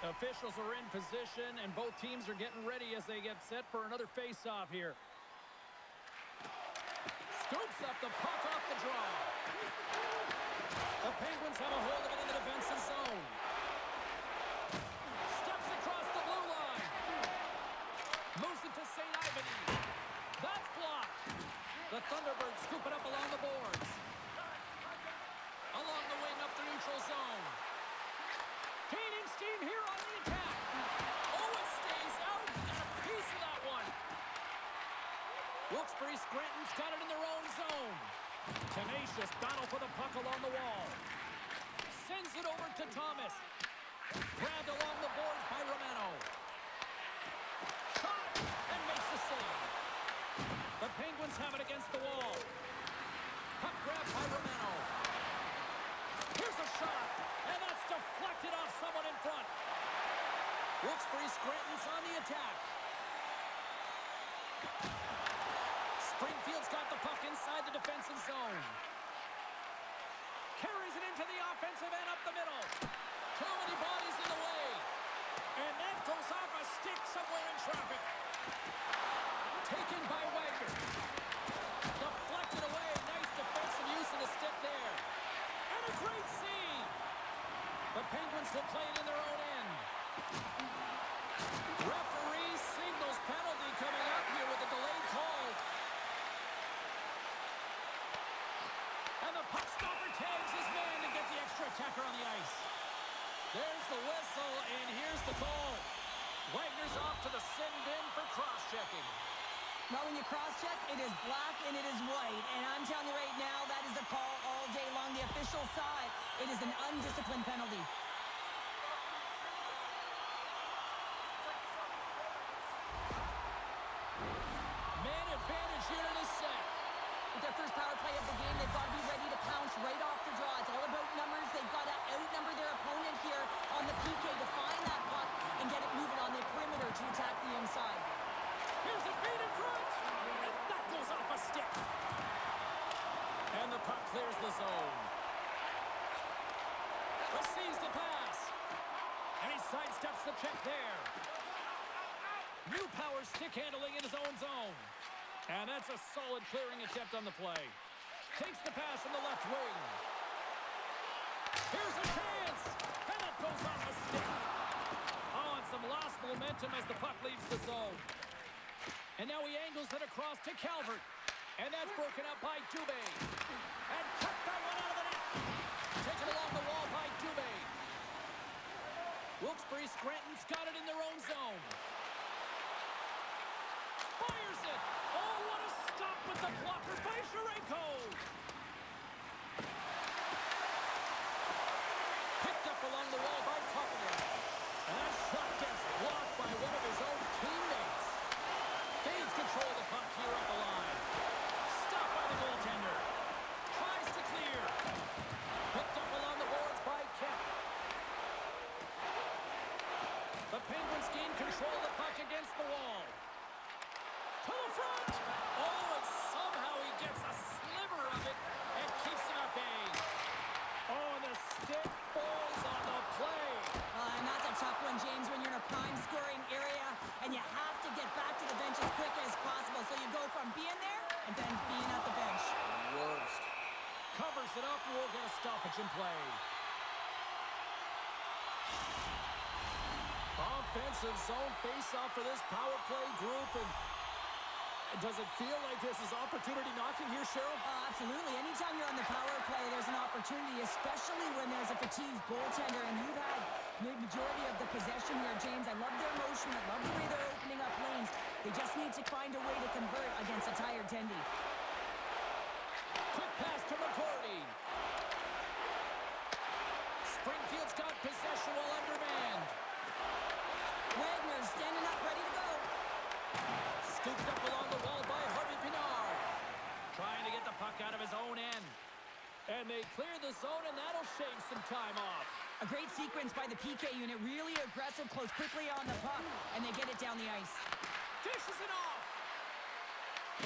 Officials are in position, and both teams are getting ready as they get set for another face-off here. Scoops up the puck off the draw. The Penguins have a hold of it in the defensive zone. Steps across the blue line. Moves it to St. Ivany. That's blocked. The Thunderbirds scoop it up along the boards. Along the wing up the neutral zone. Gaining steam here on the attack. Oh, it stays out. And a piece of that one. Wilkes-Barre Scranton's got it in their own zone. Tenacious battle for the puck along the wall. Sends it over to Thomas. Grabbed along the boards by Romano. Shot and makes the save. The Penguins have it against the wall. Puck grab by Romano. Here's a shot. And that's deflected off someone in front. Wilkes-Barre Scranton's on the attack. Springfield's got the puck inside the defensive zone. Carries it into the offensive end up the middle. Too many bodies in the way. And that goes off a stick somewhere in traffic. Taken by Wagner. Deflected away. Nice defensive use of the stick there. And a great save. The Penguins will play it in their own end. Referee signals penalty coming up here with a delayed call. And the puck stopper tags his man to get the extra attacker on the ice. There's the whistle, and here's the call. Wagner's off to the sin bin for cross-checking. Well, when you cross-check, it is black and it is white. And I'm telling you right now, that is a call all day long. The official side, it is an undisciplined penalty. Man advantage unit is set. With their first power play of the game, they've got to be ready to pounce right off the draw. It's all about numbers. They've got to outnumber their opponent here on the PK to find that puck and get it moving on the perimeter to attack the inside. Here's a feed in front, and that goes off a stick. And the puck clears the zone. Receives the pass. And he sidesteps the check there. New power stick handling in his own zone. And that's a solid clearing attempt on the play. Takes the pass from the left wing. Here's a chance. And it goes off a stick. Oh, and some lost momentum as the puck leaves the zone. And now he angles it across to Calvert. And that's broken up by Dubé. And cut that one out of the net. Taken along the wall by Dubé. Wilkes-Barre Scranton's got it in their own zone. Fires it. Oh, what a stop with the blocker by Sharenko. Picked up along the wall by Carpenter. And that shot gets blocked by one of his own teammates. Gains control of the puck here up the line. Stopped by the goaltender. Tries to clear. Picked up along the boards by Kemp. The Penguins gain control of the puck against the wall. To the front. Oh, and somehow he gets a sliver of it and keeps him at bay. Oh, and the stick falls on the play. And that's a tough one, James, when you're in a prime scoring area and you have to get back to the bench as quick as possible. So you go from being there and then being at the bench. Worst. Covers it up and we'll get a stoppage in play. Offensive zone face-off for this power play group. And does it feel like this is opportunity knocking here, Cheryl? Absolutely. Anytime you're on the power play, there's an opportunity, especially when there's a fatigued goaltender. And you've had the majority of the possession here, James. I love their motion. I love the way they're opening up lanes. They just need to find a way to convert against a tired Tendy. Quick pass to McCourty. Springfield's got possession while undermanned. Wagner standing up, ready to go. Scooped up along the wall by Harvey Pinard. Trying to get the puck out of his own end. And they clear the zone, and that'll shave some time off. A great sequence by the PK unit. Really aggressive, close quickly on the puck, and they get it down the ice. Dishes it off.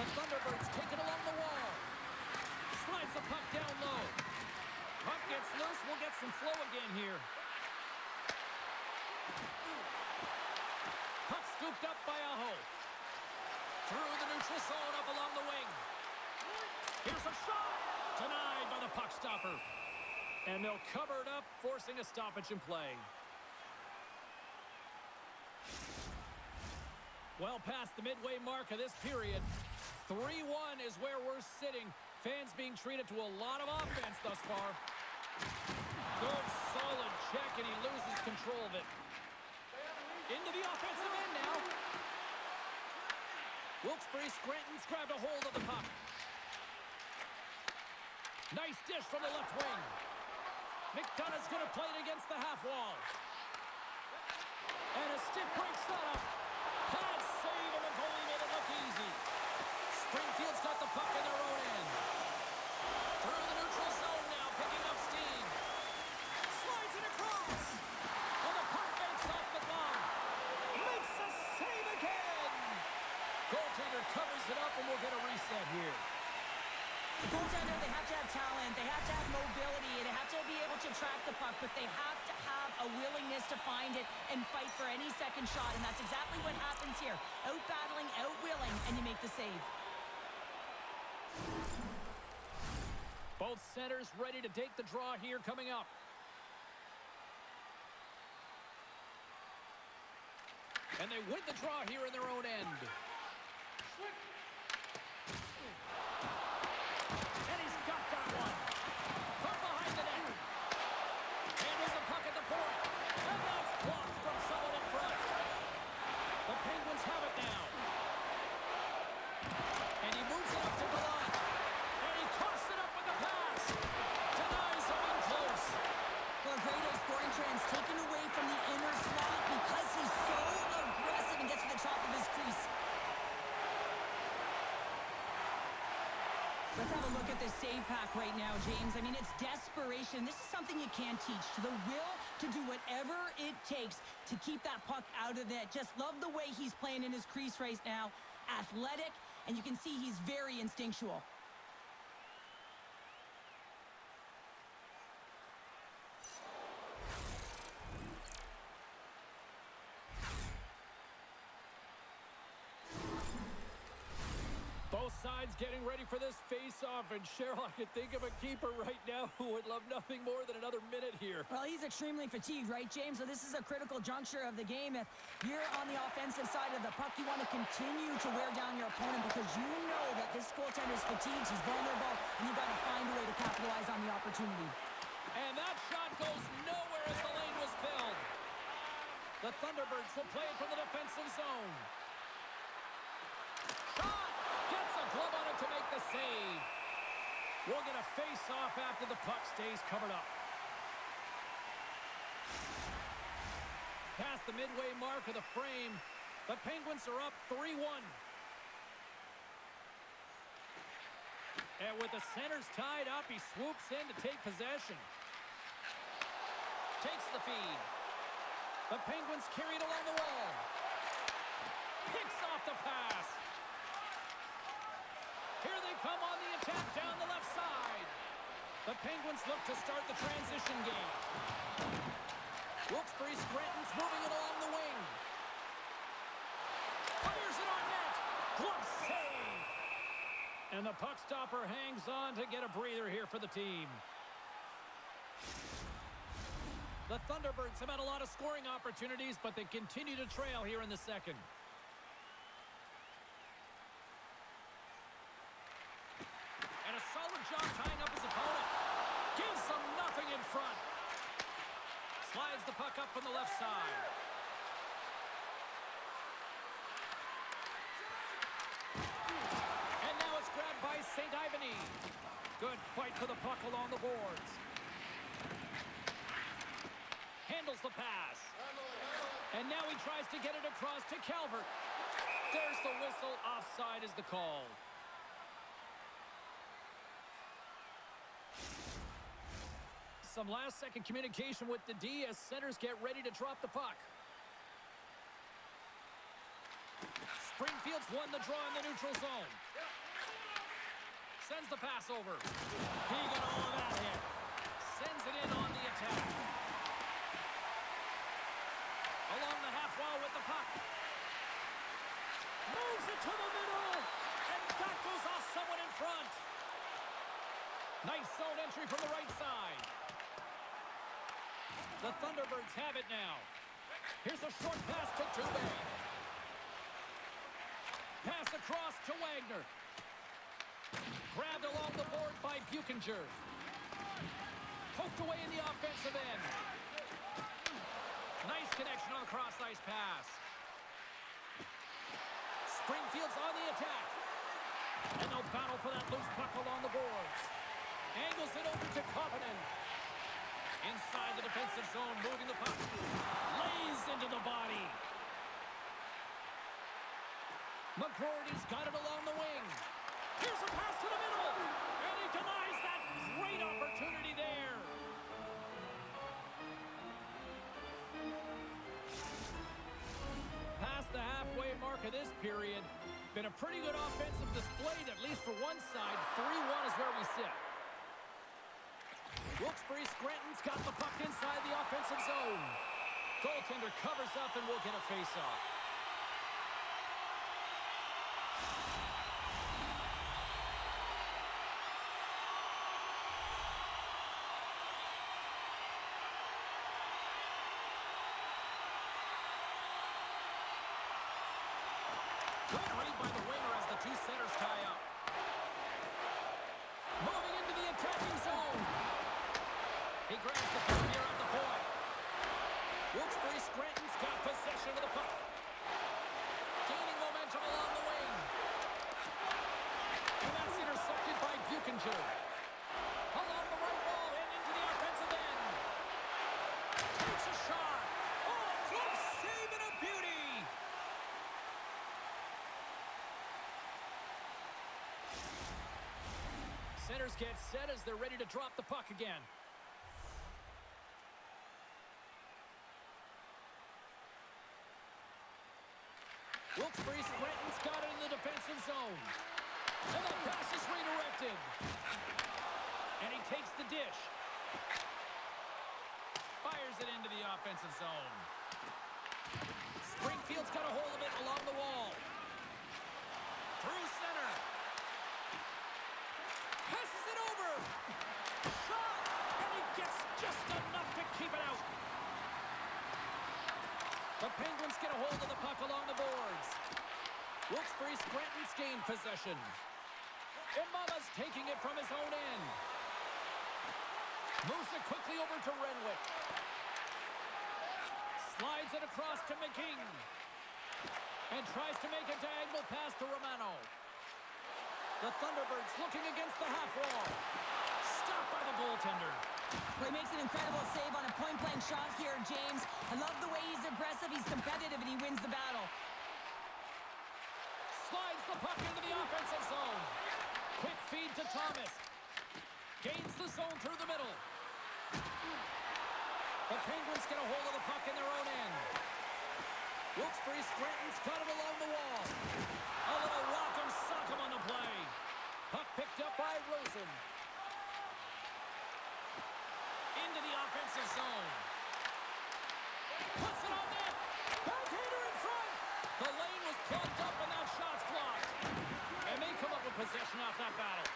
The Thunderbirds take it along the wall. Slides the puck down low. Puck gets loose. We'll get some flow again here. Puck scooped up by Aho. Through the neutral zone up along the wing. Here's a shot. Denied by the puck stopper. And they'll cover it up, forcing a stoppage in play. Well past the midway mark of this period. 3-1 is where we're sitting. Fans being treated to a lot of offense thus far. Good, solid check, and he loses control of it. Into the offensive end now. Wilkes-Barre Scranton's grabbed a hold of the puck. Nice dish from the left wing. McDonough's going to play it against the half wall. And a stick breaks that up. Pad save, and the goalie made it look easy. Springfield's got the puck in their own end. Through the neutral zone now, picking up steam. Slides it across. And the puck makes off the glove. the puck, but they have to have a willingness to find it and fight for any second shot, and that's exactly what happens here. Out-battling, out-willing, and you make the save. Both centers ready to take the draw here coming up. And they win the draw here in their own end. And he's got that one. From behind the net. Handles the puck at the point. And that's blocked from someone in front. The Penguins have it now. And he moves it up to Gallant. And he coughs it up with the pass. Denies him in close. Well, Grado's scoring trend's taken away from the inner slot because he's so aggressive and gets to the top of his crease. Let's have a look at this save pack right now, James. I mean, it's desperation. This is something you can't teach. The will to do whatever it takes to keep that puck out of net. Just love the way he's playing in his crease right now. Athletic, and you can see he's very instinctual. Both sides getting ready for this face-off, and Cheryl, I can think of a keeper right now who would love nothing more than another minute here. Well, he's extremely fatigued, right, James? So this is a critical juncture of the game. If you're on the offensive side of the puck, you want to continue to wear down your opponent because you know that this goaltender's fatigued, he's vulnerable, and you've got to find a way to capitalize on the opportunity. And that shot goes nowhere as the lane was filled. The Thunderbirds will play it from the defensive zone. Shot! Gets a glove on it to make the save. We'll get a face-off after the puck stays covered up. Past the midway mark of the frame, the Penguins are up 3-1. And with the centers tied up, he swoops in to take possession. Takes the feed. The Penguins carry it along the wall. Picks off the pass. Here they come on the attack down the left side. The Penguins look to start the transition game. Wilkes-Barre Scranton's moving it along the wing. Fires it on net. Glove save. And the puck stopper hangs on to get a breather here for the team. The Thunderbirds have had a lot of scoring opportunities, but they continue to trail here in the second. And a solid job tying up his opponent. Gives him nothing in front. Slides the puck up from the left side. And now it's grabbed by St. Ivany. Good fight for the puck along the boards. Handles the pass. And now he tries to get it across to Calvert. There's the whistle. Offside is the call. Some last-second communication with the D as centers get ready to drop the puck. Springfield's won the draw in the neutral zone. Sends the pass over. He got all of that hit. Sends it in on the attack. Along the half wall with the puck. Moves it to the middle. And that goes off someone in front. Nice zone entry from the right side. The Thunderbirds have it now. Here's a short pass to Dubé. Pass across to Wagner. Grabbed along the board by Buchinger. Poked away in the offensive end. Nice connection on the cross-ice pass. Springfield's on the attack. And they'll battle for that loose puck along the boards. Angles it over to Koppinen. Inside the defensive zone, moving the puck. Lays into the body. McGroarty's got it along the wing. Here's a pass to the middle. And he denies that great opportunity there. Past the halfway mark of this period. Been a pretty good offensive display, at least for one side. 3-1 is where we sit. Wilkes-Barre Scranton's got the puck inside the offensive zone. Goaltender covers up and will get a face-off. Good read by the winger as the two centers tie up. Moving into the attacking zone. He grabs the puck here at the point. Wilkes-Barre Scranton's got possession of the puck. Gaining momentum along the wing. And that's intercepted by Buchinger. Along the right wall and into the offensive end. Takes a shot. Oh, close save and a beauty. Centers get set as they're ready to drop the puck again. Wilkes-Barre Scranton's got it in the defensive zone. And that pass is redirected. And he takes the dish. Fires it into the offensive zone. Springfield's got a hold of it along the wall. Through center. Passes it over. Shot. And he gets just enough to keep it out. The Penguins get a hold of the puck along the boards. Wilkes-Barre Scranton's gained possession. Imala's taking it from his own end. Moves it quickly over to Renwick. Slides it across to McKing. And tries to make a diagonal pass to Romano. The Thunderbirds looking against the half wall. Stopped by the goaltender. Well, he makes an incredible save on a point-blank shot here, James. I love the way he's aggressive, he's competitive, and he wins the battle. Slides the puck into the offensive zone. Quick feed to Thomas. Gains the zone through the middle. The Penguins get a hold of the puck in their own end. Wilkes-Barre Scranton's got it along the wall. A little rock'em sock'em on the play. Puck picked up by Rosen. Into the offensive zone. Puts it on net. Backhander in front. The lane was plugged up and that shot's blocked. And they come up with possession off that battle.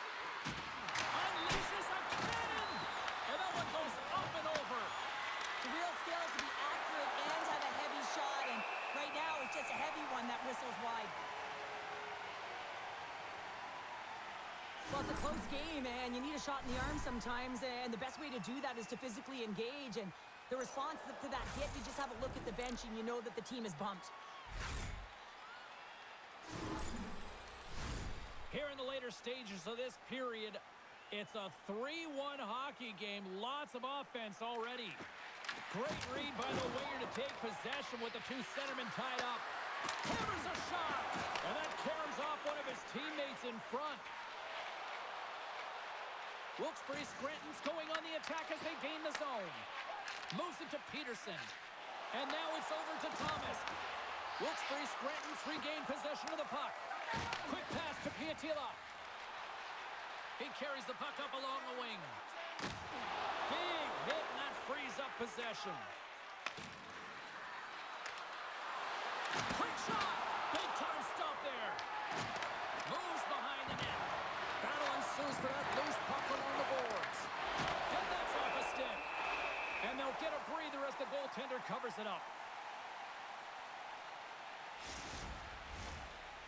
Unleashes a cannon. And that one goes up and over. It's a real skill to be accurate and have a heavy shot. And right now it's just a heavy one that whistles wide. Well, it's a close game, and you need a shot in the arm sometimes, and the best way to do that is to physically engage, and the response to that hit, you just have a look at the bench, and you know that the team is bumped. Here in the later stages of this period, it's a 3-1 hockey game. Lots of offense already. Great read by the winger to take possession with the two centermen tied up. Hammers a shot, and that caroms off one of his teammates in front. Wilkes-Barre Scranton's going on the attack as they gain the zone. Moves it to Peterson. And now it's over to Thomas. Wilkes-Barre Scranton's regained possession of the puck. Quick pass to Piatila. He carries the puck up along the wing. Big hit, and that frees up possession. Quick shot! Big time stop there. Moves behind the net. Battle ensues for that loose puck along the boards. And that's off a stick. And they'll get a breather as the goaltender covers it up.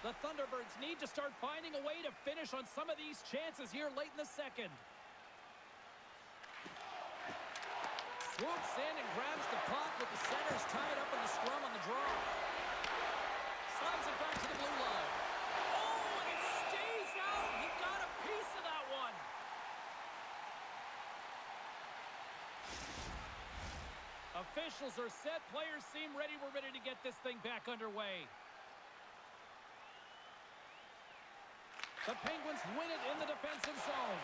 The Thunderbirds need to start finding a way to finish on some of these chances here late in the second. Swoops in and grabs the puck with the centers tied up in the scrum on the draw. Slides it back to the blue line. Oh, and it stays out. He got a piece of that one. Officials are set. Players seem ready. We're ready to get this thing back underway. The Penguins win it in the defensive zone.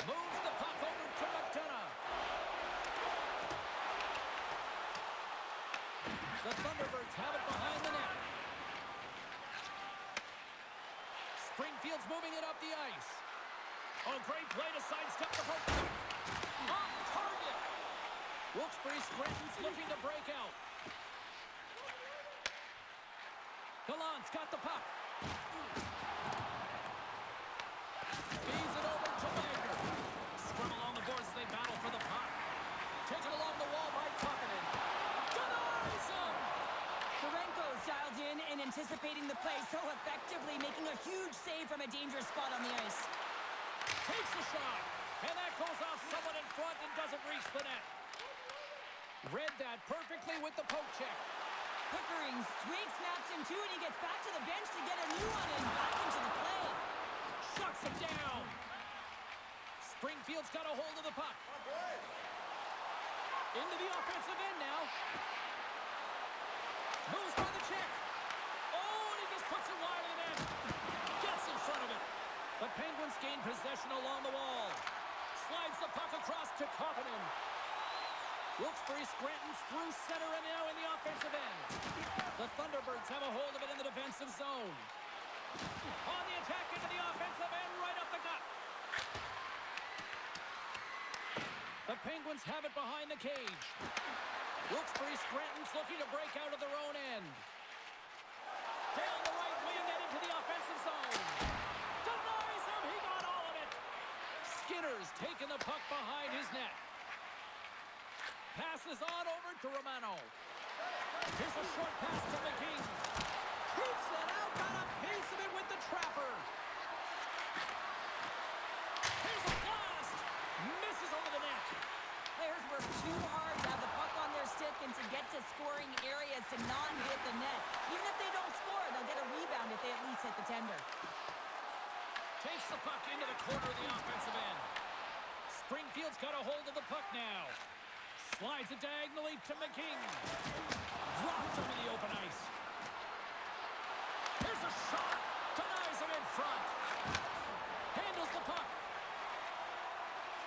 Moves the puck over to McDonough. The Thunderbirds have it behind the net. Springfield's moving it up the ice. Oh, great play to sidestep the puck. Off target. Wilkes-Barre Scranton's looking to break out. Gallant's got the puck. Feeds it over to Wagner. Scrum along the boards as they battle for the puck. Taken along the wall by Koppinen. Denies him! Ferenko's dialed in and anticipating the play so effectively, making a huge save from a dangerous spot on the ice. Takes a shot, and that goes off someone in front and doesn't reach the net. Read that perfectly with the poke check. Pickering, Twig snaps him too, and he gets back to the bench to get a new one and back into the play. Shuts him down. Springfield's got a hold of the puck. Into the offensive end now. Moves by the check. Oh, and he just puts it wide of the net. Gets in front of it. The Penguins gain possession along the wall. Slides the puck across to Koppinen. Wilkes-Barre Scranton's through center and now in the offensive end. The Thunderbirds have a hold of it in the defensive zone. On the attack into the offensive end, right up the gut. The Penguins have it behind the cage. Wilkes-Barre Scranton's looking to break out of their own end. Down the right wing and into the offensive zone. Denies him, he got all of it. Skinner's taking the puck behind his net. Passes on over to Romano. Here's a short pass to McGee. Keeps it out, got a piece of it with the trapper. Here's a blast. Misses over the net. Players work too hard to have the puck on their stick and to get to scoring areas to not hit the net. Even if they don't score, they'll get a rebound if they at least hit the tender. Takes the puck into the corner of the offensive end. Springfield's got a hold of the puck now. Slides it diagonally to McKing. Drops him in the open ice. Here's a shot. Denies him in front. Handles the puck.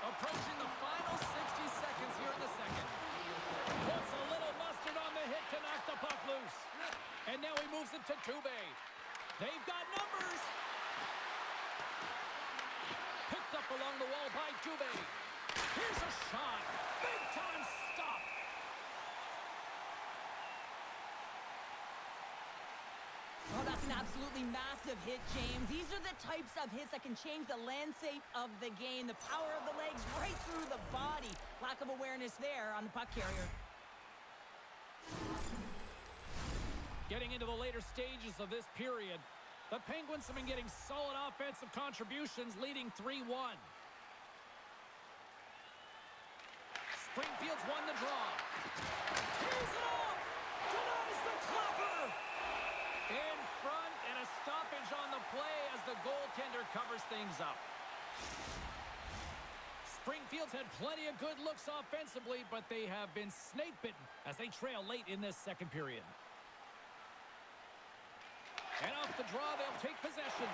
Approaching the final 60 seconds here in the second. Puts a little mustard on the hit to knock the puck loose. And now he moves it to Dubé. They've got numbers. Picked up along the wall by Dubé. Here's a shot. Big time stop. Oh, that's an absolutely massive hit, James. These are the types of hits that can change the landscape of the game. The power of the legs right through the body. Lack of awareness there on the puck carrier. Getting into the later stages of this period, the Penguins have been getting solid offensive contributions, leading 3-1. Springfield's won the draw. Tees it off! Denies the clapper! In front, and a stoppage on the play as the goaltender covers things up. Springfield's had plenty of good looks offensively, but they have been snake-bitten as they trail late in this second period. And off the draw, they'll take possession.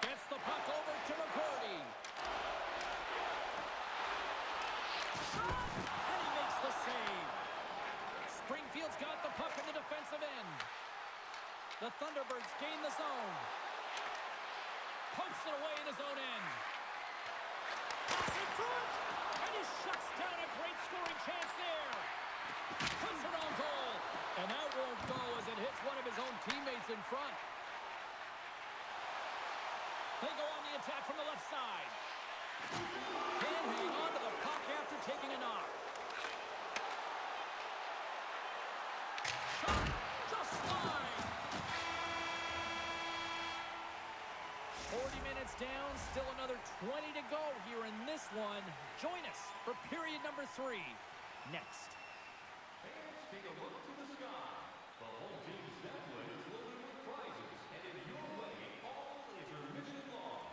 Gets the puck over to McCurdy. Shot! And he makes the save. Springfield's got the puck in the defensive end. The Thunderbirds gain the zone. Pokes it away in his own end. Pass in front! And he shuts down a great scoring chance there. Puts it on goal. And that won't go as it hits one of his own teammates in front. They go on the attack from the left side. Can't hang on to the puck after taking a knock. Shot! Just wide! 40 minutes down, still another 20 to go here in this one. Join us for period number 3 next. Fans, take a look to the sky. The home team's Zeppelin is loaded with prizes, and in your way all intermission long.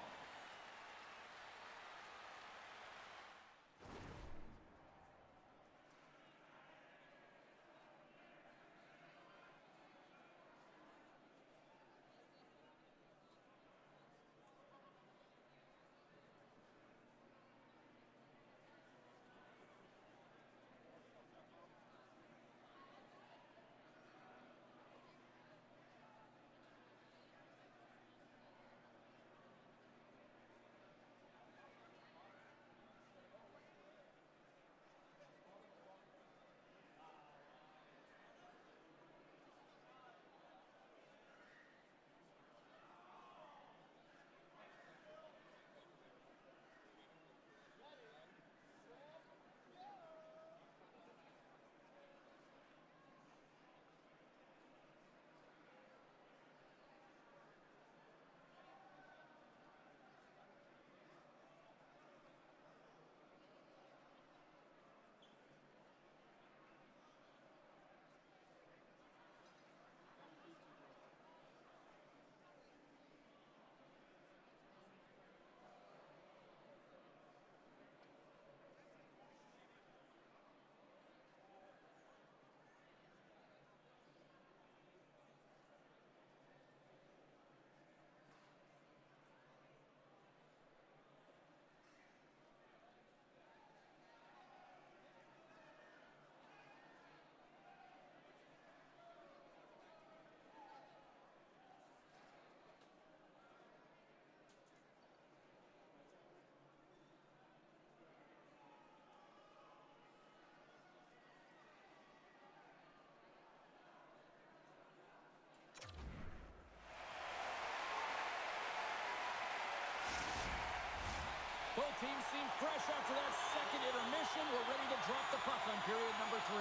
we're ready to drop the puck on period number 3.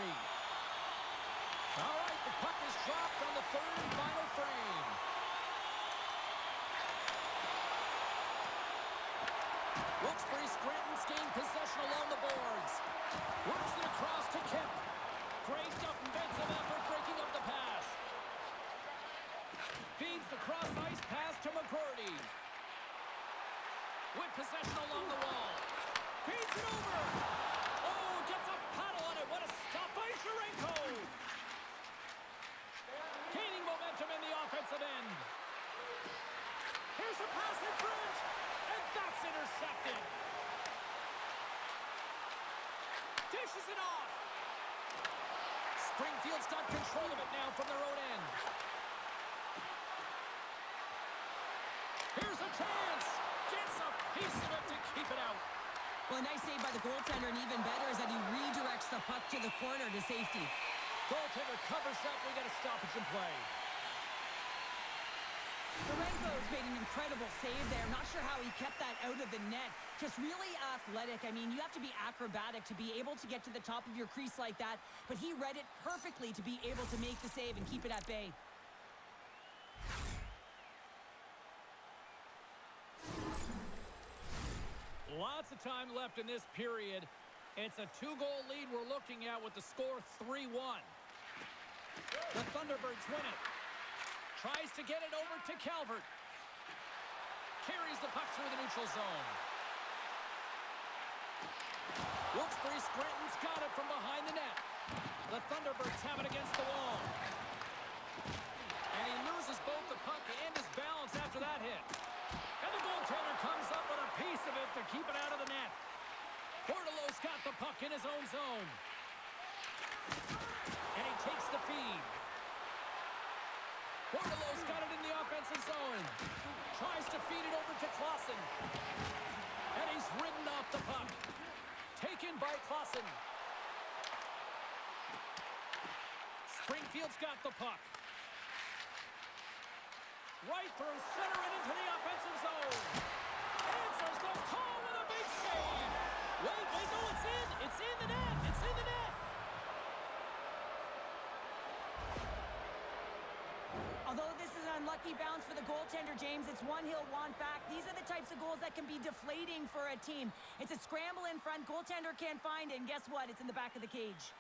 All right, the puck is dropped on the third and final frame. Wilkes-Barre Scranton's gained possession along the boards. Works it across to Kemp. Great defensive effort breaking up the pass. Feeds the cross-ice pass to McGroarty. With possession along the wall. Feeds it over. Oh, gets a paddle on it. What a stop by Sharenko. Gaining momentum in the offensive end. Here's a pass in front. And that's intercepted. Dishes it off. Springfield's got control of it now from their own end. Here's a chance. Gets a piece of it to keep it out. Well, a nice save by the goaltender, and even better is that he redirects the puck to the corner to safety. Goaltender covers up. We got a stoppage in play. Sharenko's made an incredible save there. Not sure how he kept that out of the net. Just really athletic. I mean, you have to be acrobatic to be able to get to the top of your crease like that, but he read it perfectly to be able to make the save and keep it at bay. Lots of time left in this period. It's a 2-goal lead we're looking at with the score 3-1. The Thunderbirds win it. Tries to get it over to Calvert. Carries the puck through the neutral zone. Wilkes-Barre Scranton's got it from behind the net. The Thunderbirds have it against the wall. And he loses both the puck and his balance after that hit. And the goaltender comes up with a piece of it to keep it out of the net. Bordelow's got the puck in his own zone. And he takes the feed. Bordelow's got it in the offensive zone. Tries to feed it over to Clausen. And he's ridden off the puck. Taken by Clausen. Springfield's got the puck. Right through center and into the offensive zone. Answers the call with a big save. Wait, no, it's in. It's in the net. It's in the net. Although this is an unlucky bounce for the goaltender, James, it's one he'll want back. These are the types of goals that can be deflating for a team. It's a scramble in front. Goaltender can't find it, and guess what? It's in the back of the cage.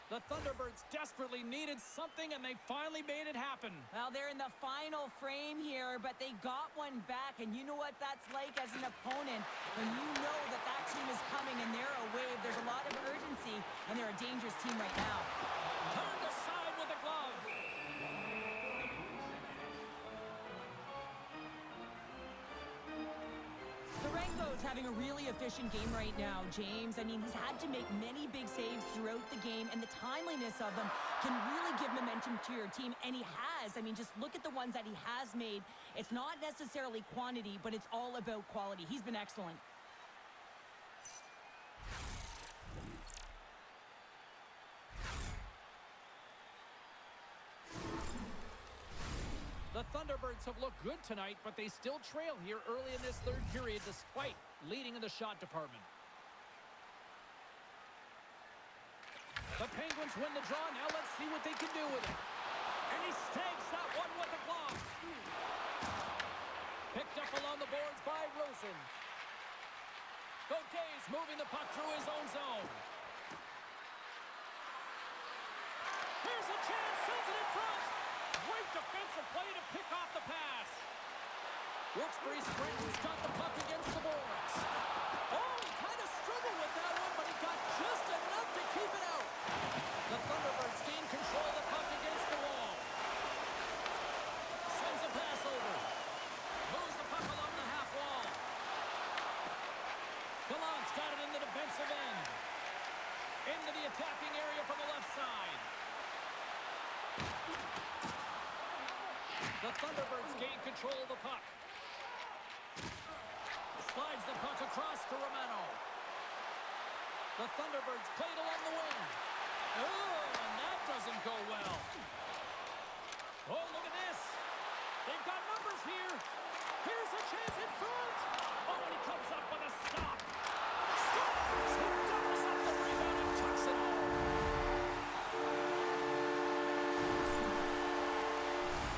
The Thunderbirds desperately needed something, and they finally made it happen. Well, they're in the final frame here, but they got one back, and you know what that's like as an opponent. When you know that that team is coming and they're a wave, there's a lot of urgency, and they're a dangerous team right now. Turned aside with a glove. Sharenko's having a really efficient game right now, James. I mean, he's had to make many big saves throughout the game, and the timeliness of them can really give momentum to your team, and he has. I mean, just look at the ones that he has made. It's not necessarily quantity, but it's all about quality. He's been excellent. The Thunderbirds have looked good tonight, but they still trail here early in this third period despite leading in the shot department. The Penguins win the draw. Now let's see what they can do with it. And he snags that one with a glove. Picked up along the boards by Rosen. Gautier's moving the puck through his own zone. Here's a chance, sends it in front. Great defensive play to pick off the pass. Wilkes-Barre Scranton's got the puck against the boards. Oh, he kind of struggled with that one, but he got just enough to keep it out. The Thunderbirds gain control of the puck against the wall. Sends a pass over. Moves the puck along the half wall. Gallant's got it in the defensive end. Into the attacking area from the left side. The Thunderbirds gain control of the puck. Slides the puck across to Romano. The Thunderbirds played along the wing. Oh, and that doesn't go well. Oh, look at this. They've got numbers here. Here's a chance in front. Oh, and he comes up with a stop. Scores! He doubles up the rebound and tucks it home.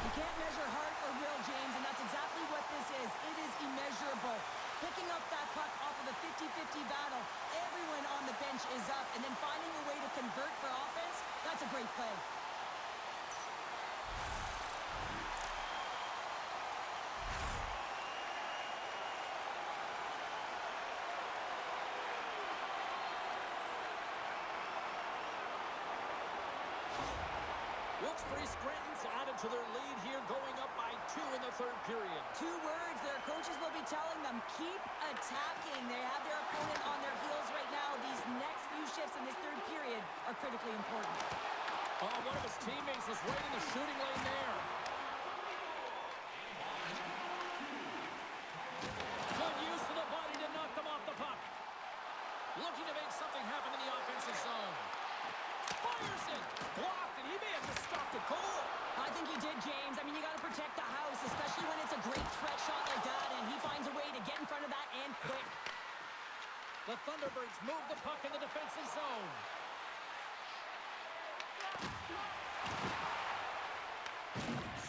You can't measure heart or will, James, and that's exactly what this is. It is immeasurable. Picking up that puck off of the 50-50 battle, everyone on the bench is up, and then finding a way to convert for offense, that's a great play. Wilkes-Barre Scranton's added to their lead here, going up by 2 in the third period. 2 words their coaches will be telling them: keep attacking. They have their opponent on their heels right now. These next few shifts in this third period are critically important. Oh, one of his teammates is right in the shooting lane there. Good use of the body to knock them off the puck. Looking to make something happen in the offensive zone. Fires it. Blocked, and he may have just stopped a goal. I think he did, James. I mean, you got to protect the house, especially when it's a great threat shot like that, and he finds a way to get in front of that and quick. The Thunderbirds move the puck in the defensive zone.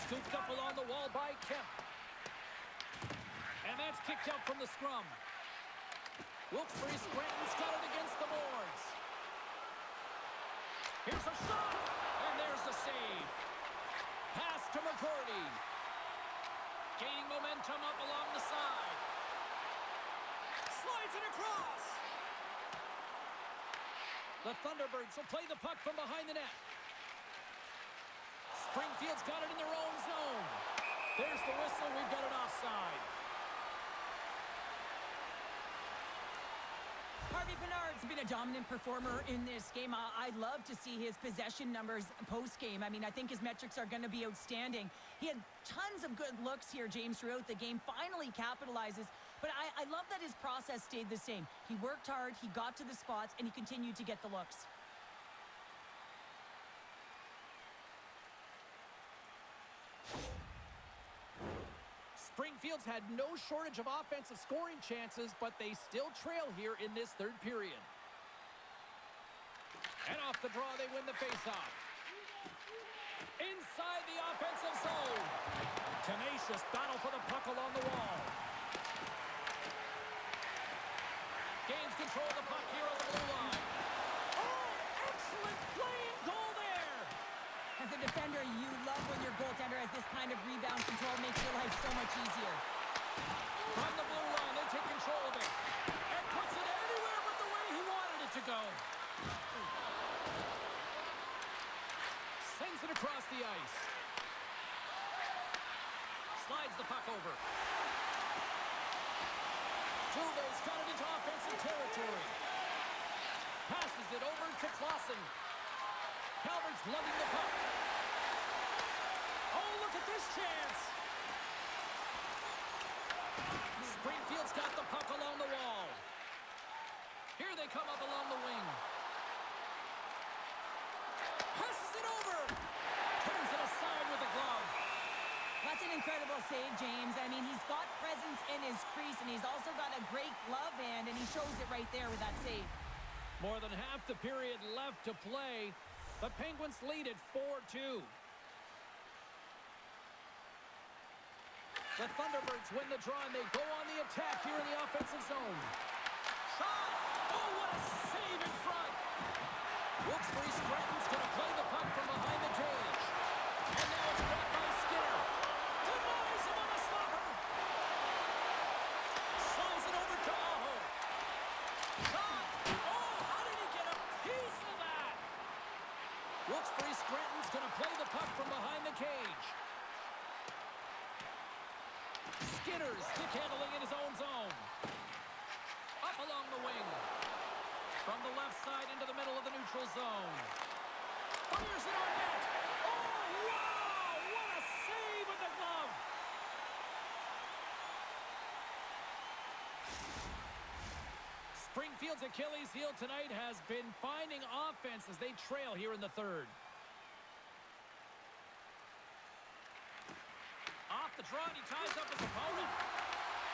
Scooped up along the wall by Kemp. And that's kicked out from the scrum. Wilkes-Barre Scranton's got it against the boards. Here's a shot, and there's the save. Pass to McCourty. Gaining momentum up along the side. Slides it across. The Thunderbirds will play the puck from behind the net. Springfield's got it in their own zone. There's the whistle. We've got it offside. Harvey Pinard's been a dominant performer in this game. I'd love to see his possession numbers post-game. I mean, I think his metrics are going to be outstanding. He had tons of good looks here, James, throughout the game. Finally capitalizes. But I love that his process stayed the same. He worked hard, he got to the spots, and he continued to get the looks. Springfield's had no shortage of offensive scoring chances, but they still trail here in this third period. And off the draw, they win the faceoff. Inside the offensive zone. Tenacious battle for the puck along the wall. Gains control of the puck here on the blue line. Oh, excellent play and goal there. As a defender, you love when your goaltender has this kind of rebound control. Makes your life so much easier. From the blue line, they take control of it. And puts it anywhere but the way he wanted it to go. Sends it across the ice. Slides the puck over. Tuvel's got it into offensive territory. Passes it over to Clausen. Calvert's lugging the puck. Oh, look at this chance. Springfield's got the puck along the wall. Here they come up along the wing. Passes it over. Turns it aside with the glove. That's an incredible save, James. I mean, he's got presence in his crease, and he's also got a great glove hand, and he shows it right there with that save. More than half the period left to play. The Penguins lead at 4-2. The Thunderbirds win the draw, and they go on the attack here in the offensive zone. Shot! Oh, what a save in front! Wilkes-Barre Scranton's going to play the puck from behind the cage. And now it's grabbed by Skinner. Denies him on the slapper. Slides it over to Aho. Shot! Oh, how did he get a piece of that? Wilkes-Barre Scranton's going to play the puck from behind the cage. Skinner's stick handling in his own zone. Up along the wing. From the left side into the middle of the neutral zone. Fires it on net. Oh, wow! What a save with the glove! Springfield's Achilles heel tonight has been finding offense as they trail here in the third. Off the draw, and he ties up his opponent.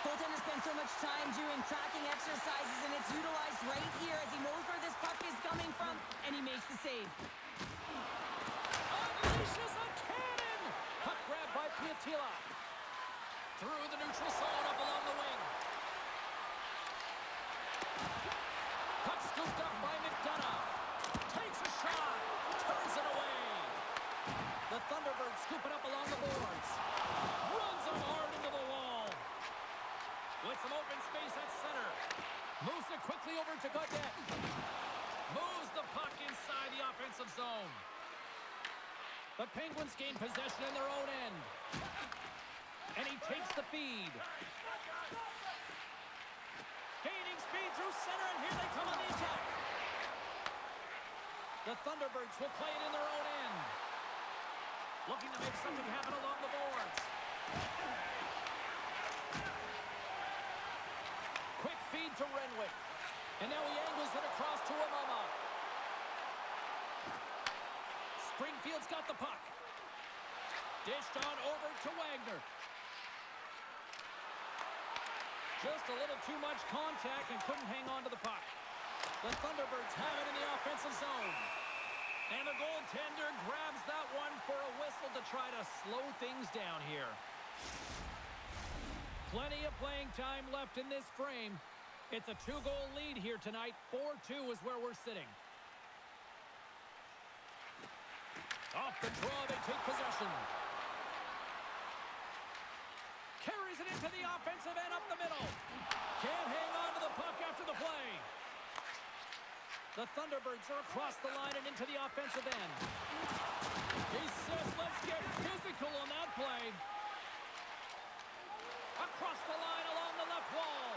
Goaltender spends so much time doing tracking exercises, and it's utilized right here as he knows where this puck is coming from, and he makes the save. Unleashes a cannon! Puck grabbed by Piatila. Through the neutral zone, up along the wing. Puck scooped up by McDonough. Takes a shot. Turns it away. The Thunderbirds scoop it up along the boards. Runs it hard into the wall. With some open space at center. Moves it quickly over to Gaudette. Moves the puck inside the offensive zone. The Penguins gain possession in their own end. And he takes the feed. Gaining speed through center, and here they come on the attack. The Thunderbirds will play it in their own end. Looking to make something happen along the boards. Quick feed to Renwick. And now he angles it across to Amama. Springfield's got the puck. Dished on over to Wagner. Just a little too much contact and couldn't hang on to the puck. The Thunderbirds have it in the offensive zone. And the goaltender grabs that one for a whistle to try to slow things down here. Plenty of playing time left in this frame. It's a 2-goal lead here tonight. 4-2 is where we're sitting. Off the draw, they take possession. Carries it into the offensive end up the middle. Can't hang on to the puck after the play. The Thunderbirds are across the line and into the offensive end. He says, let's get physical on that play. Across the line along the left wall.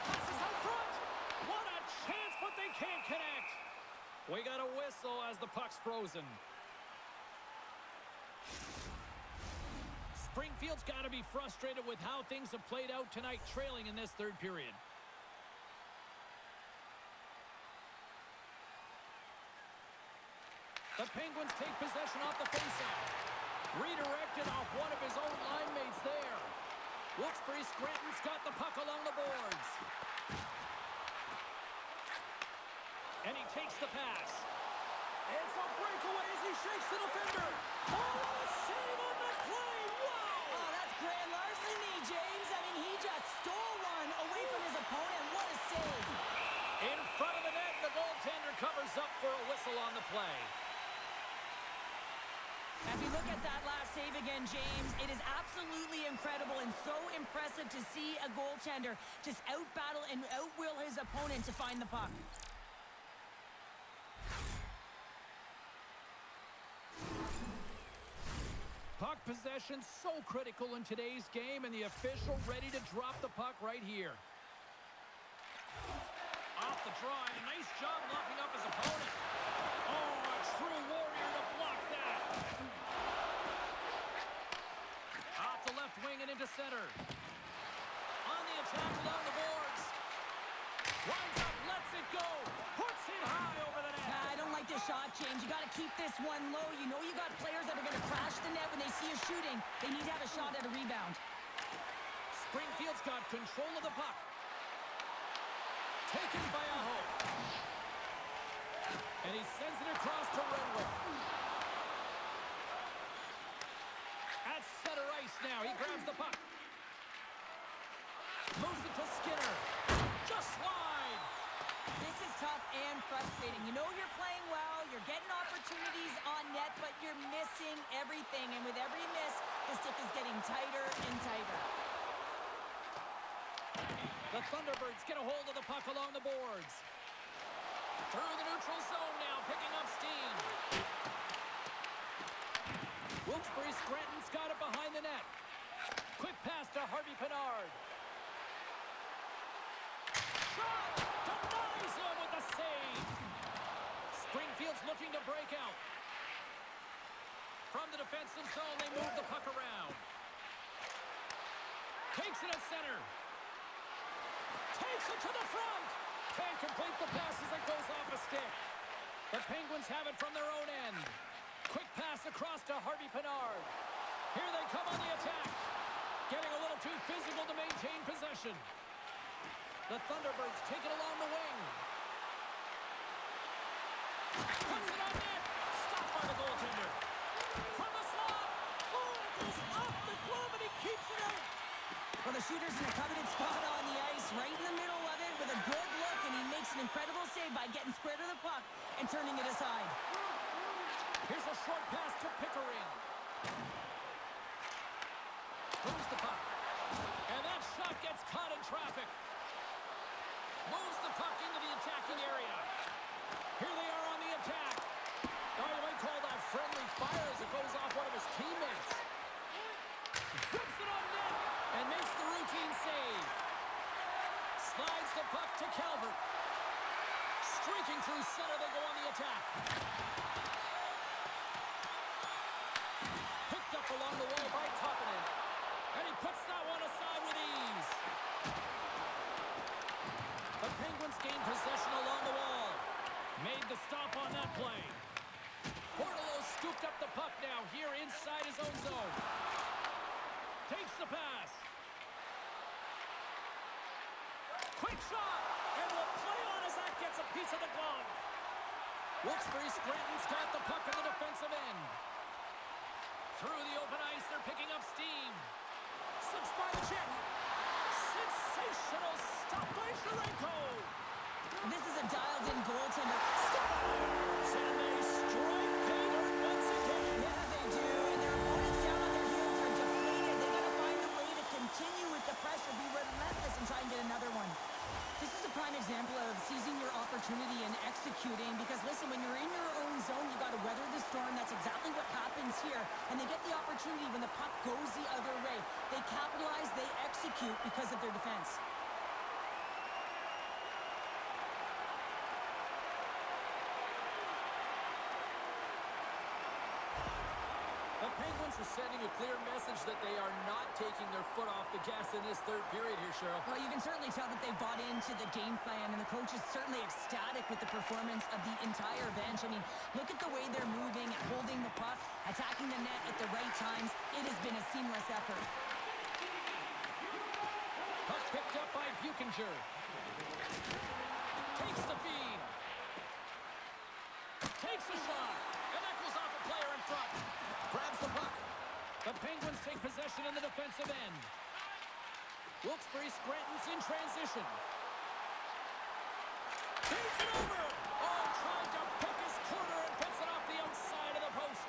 Passes out front. What a chance, but they can't connect. We got a whistle as the puck's frozen. Springfield's got to be frustrated with how things have played out tonight, trailing in this third period. The Penguins take possession off the faceoff. Redirected off one of his own line mates there. Wilkes-Barre Scranton's got the puck along the boards. And he takes the pass. It's a breakaway as he shakes the defender. Oh, what a save on that play! Wow! Oh, that's grand larceny, James. I mean, he just stole one away from his opponent. What a save. In front of the net, the goaltender covers up for a whistle on the play. As we look at that last save again, James, it is absolutely incredible and so impressive to see a goaltender just out-battle and out-will his opponent to find the puck. Puck possession so critical in today's game, and the official ready to drop the puck right here. Off the draw, and a nice job locking up his opponent. Oh, a true warrior to block that. Off the left wing and into center. On the attack along the boards. Winds up, lets it go. Puts it high over the net. I don't like this shot, James. You got to keep this one low. You know you got players that are going to crash the net when they see you shooting. They need to have a shot at a rebound. Springfield's got control of the puck. Taken by Aho. And he sends it across to Renwick. At center ice now. He grabs the puck. Moves it to Skinner. Just wide. This is tough and frustrating. You know you're playing well, you're getting opportunities on net, but you're missing everything. And with every miss, the stick is getting tighter and tighter. The Thunderbirds get a hold of the puck along the boards. Through the neutral zone now, picking up steam. Wilkes-Barre Scranton's got it behind the net. Quick pass to Harvey Pinard. Shot! Denies him with the save. Springfield's looking to break out. From the defensive zone, they move the puck around. Takes it at center. Puts it to the front. Can't complete the pass as it goes off a stick. The Penguins have it from their own end. Quick pass across to Harvey Pinard. Here they come on the attack. Getting a little too physical to maintain possession. The Thunderbirds take it along the wing. Puts it on net. Stopped by the goaltender. From the slot. Oh, it goes off the glove and he keeps it out. Well, the shooter's in a coveted spot on the ice, right in the middle of it with a good look, and he makes an incredible save by getting square to the puck and turning it aside. Here's a short pass to Pickering. Moves the puck. And that shot gets caught in traffic. Moves the puck into the attacking area. Here they are on the attack. Oh, you might call that friendly fire as it goes off one of his teammates. Flips it on net and makes the routine save. Slides the puck to Calvert. Streaking through center, they go on the attack. Picked up along the wall by Koppinen. And he puts that one aside with ease. The Penguins gain possession along the wall. Made the stop on that play. Portolo scooped up the puck now here inside his own zone. Takes the pass. Quick shot. And will play on as that gets a piece of the glove. Wilkes-Barre Scranton's got the puck in the defensive end. Through the open ice, they're picking up steam. Slips by the check. Sensational stop by Sharenko. This is a dialed-in goaltender. And they strike pay dirt once again. Yeah, they do, and their opponents down on their heels are deflated. They got to find a way to continue with the pressure, be relentless, and try and get another one. This is a prime example of seizing your opportunity and executing, because listen, when you're in your own zone, you got to weather the storm. That's exactly what happens here, and they get the opportunity when the puck goes the other way. They capitalize, they execute because of their defense. The Penguins are sending a clear message that they are not taking their foot off the gas in this third period here, Cheryl. Well, you can certainly tell that they bought into the game plan, and the coach is certainly ecstatic with the performance of the entire bench. I mean, look at the way they're moving, holding the puck, attacking the net at the right times. It has been a seamless effort. Puck picked up by Buchinger. Takes the feed. Takes a shot. And that goes off a player in front. Grabs the puck. The Penguins take possession in the defensive end. Wilkes-Barre Scranton's in transition. Takes it over. Oh, trying to pick his corner and puts it off the outside of the post.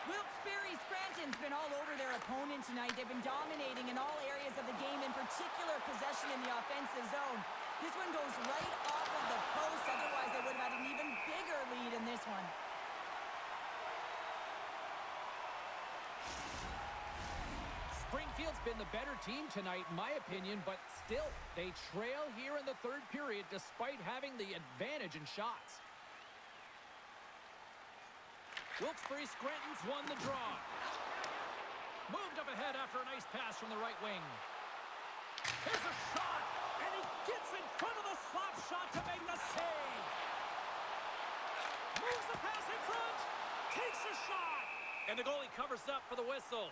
Wilkes-Barre Scranton's been all over their opponent tonight. They've been dominating in all areas of the game, in particular possession in the offensive zone. This one goes right off of the post. Otherwise, they would have had an even bigger lead in this one. Springfield's been the better team tonight, in my opinion, but still, they trail here in the third period despite having the advantage in shots. Wilkes-Barre Scranton's won the draw. Moved up ahead after a nice pass from the right wing. Here's a shot, and he gets in front of the slap shot to make the save. Moves the pass in front, takes a shot, and the goalie covers up for the whistle.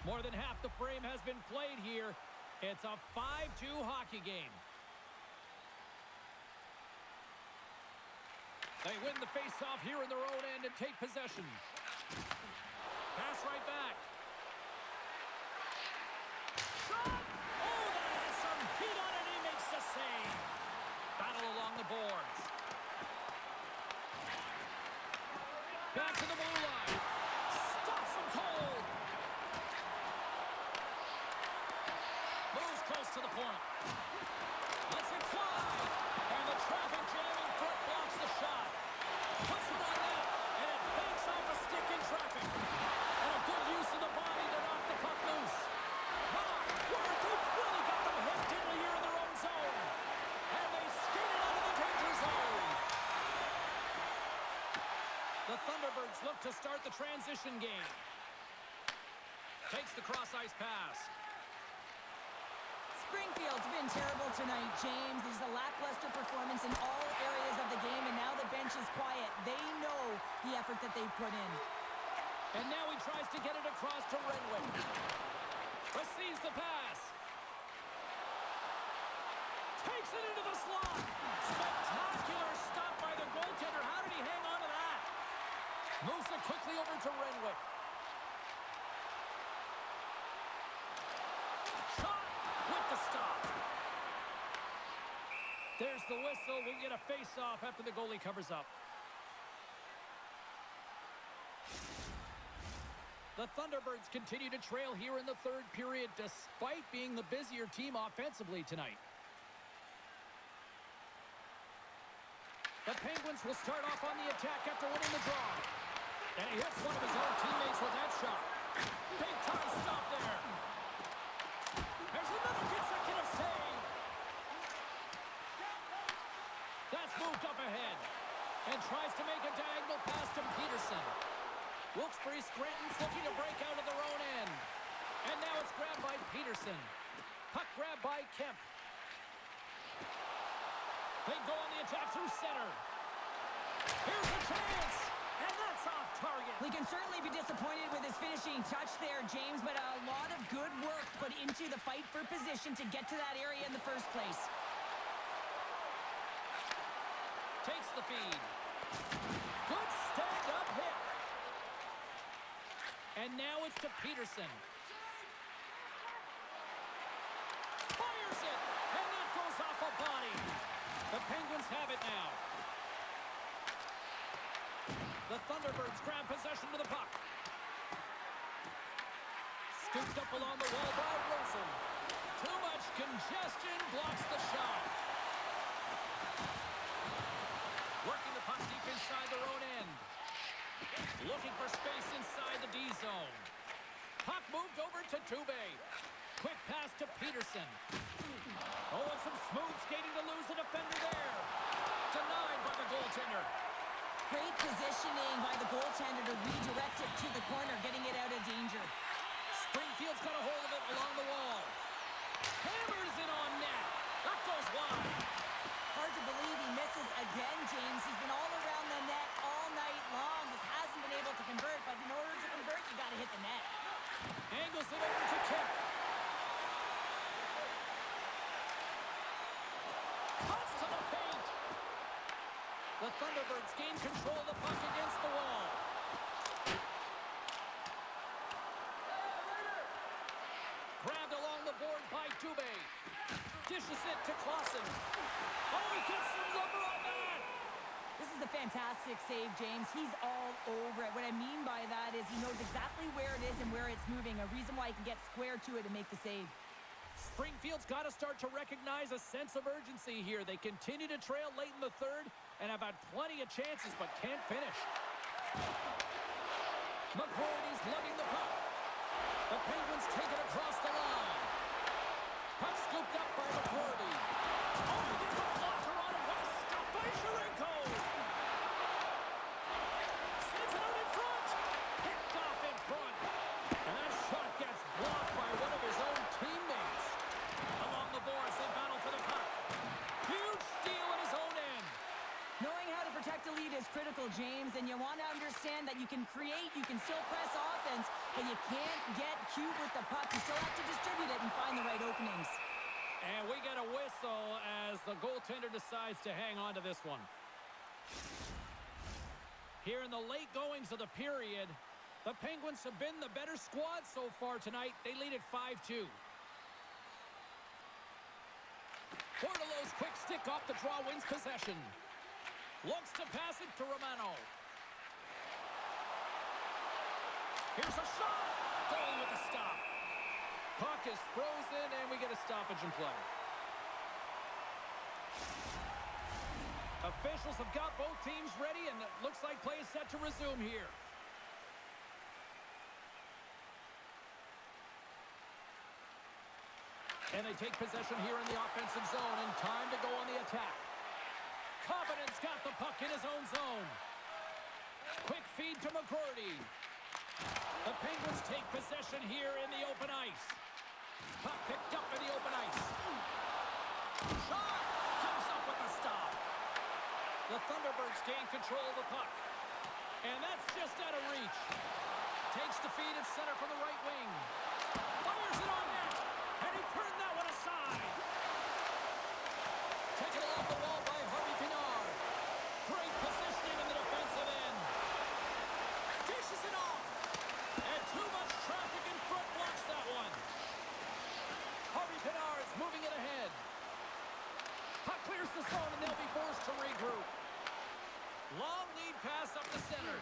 More than half the frame has been played here. It's a 5-2 hockey game. They win the face-off here in their own end and take possession. Pass right back. Shot! Oh, that has some heat on it. He makes the save. Battle along the boards. Back to the blue line. Stops him cold. Moves close to the point. Lets it fly. And the traffic jam in front blocks the shot. Puts it on net. And it banks off a stick in traffic. And a good use of the body to knock the puck loose. My word, they've really got them hemmed in here in their own zone. And they skated out of the danger zone. The Thunderbirds look to start the transition game. Takes the cross-ice pass. Springfield's been terrible tonight, James. There's a lackluster performance in all areas of the game, and now the bench is quiet. They know the effort that they've put in. And now he tries to get it across to Renwick. Receives the pass. Takes it into the slot. Spectacular stop by the goaltender. How did he hang on to that? Moves it quickly over to Renwick. Shot with the stop. There's the whistle. We'll get a face-off after the goalie covers up. The Thunderbirds continue to trail here in the third period despite being the busier team offensively tonight. The Penguins will start off on the attack after winning the draw. And he hits one of his own teammates with that shot. Big time stop there. There's another consecutive save. That's moved up ahead. And tries to make a diagonal pass to Peterson. Wilkes-Barre Scranton's looking to break out of their own end. And now it's grabbed by Peterson. Puck grabbed by Kemp. They go on the attack through center. Here's a chance. And that's off target. We can certainly be disappointed with his finishing touch there, James, but a lot of good work put into the fight for position to get to that area in the first place. Takes the feed. Good stand-up hit. And now it's to Peterson. Fires it. And that goes off a body. The Penguins have it now. The Thunderbirds grab possession to the puck. Scooped up along the wall by Wilson. Too much congestion blocks the shot. Working the puck deep inside their own end. Looking for space inside the D zone. Puck moved over to Dubé. Quick pass to Peterson. Oh, and some smooth skating to lose the defender there. Denied by the goaltender. Great positioning by the goaltender to redirect it to the corner, getting it out of danger. Springfield's got a hold of it along the wall. Hammers it on net. That goes wide. Hard to believe he misses again, James. He's been all around the net all night long. Just hasn't been able to convert, but in order to convert, you got to hit the net. Angles it over to Kemp. Cuts to the paint. The Thunderbirds gain control of the puck against the wall. Grabbed along the board by Dubé. Dishes it to Clausen. Oh, he gets some rubber on that. This is a fantastic save, James. He's all over it. What I mean by that is he knows exactly where it is and where it's moving. A reason why he can get square to it and make the save. Springfield's got to start to recognize a sense of urgency here. They continue to trail late in the third and have had plenty of chances but can't finish. McGroarty's lugging the puck. The Penguins take it across the line. Puck scooped up by McGroarty. Oh, he gets a blocker on it. What a stop by Sharenko. Sends it out in front. Picked off in front. And that shot gets blocked by one of his own teammates. Along the boards, they battle for the puck. Huge steal at his own end. Knowing how to protect a lead is critical, James, and you want to understand that you can create, you can still press offense, but you can't get cute with the puck. You still have to distribute it and find the right openings. And we get a whistle as the goaltender decides to hang on to this one. Here in the late goings of the period, the Penguins have been the better squad so far tonight. They lead at 5-2. Portolo's quick stick off the draw wins possession. Looks to pass it to Romano. Here's a shot. Goalie with a stop. Puck is frozen, and we get a stoppage in play. Officials have got both teams ready, and it looks like play is set to resume here. And they take possession here in the offensive zone, and time to go on the attack. Covenant's got the puck in his own zone. Quick feed to McGroarty. The Penguins take possession here in the open ice. Puck picked up in the open ice. Shot! Comes up with the stop. The Thunderbirds gain control of the puck. And that's just out of reach. Takes the feed at center from the right wing. Fires it on net. And he turned that one aside. Taken along the wall by Harvey Pinard. Great positioning in the defensive end. Dishes it off. And too much traffic in front blocks that one. Harvey Pinard's moving it ahead. Puck clears the zone and they'll be forced to regroup. Long lead pass up the center.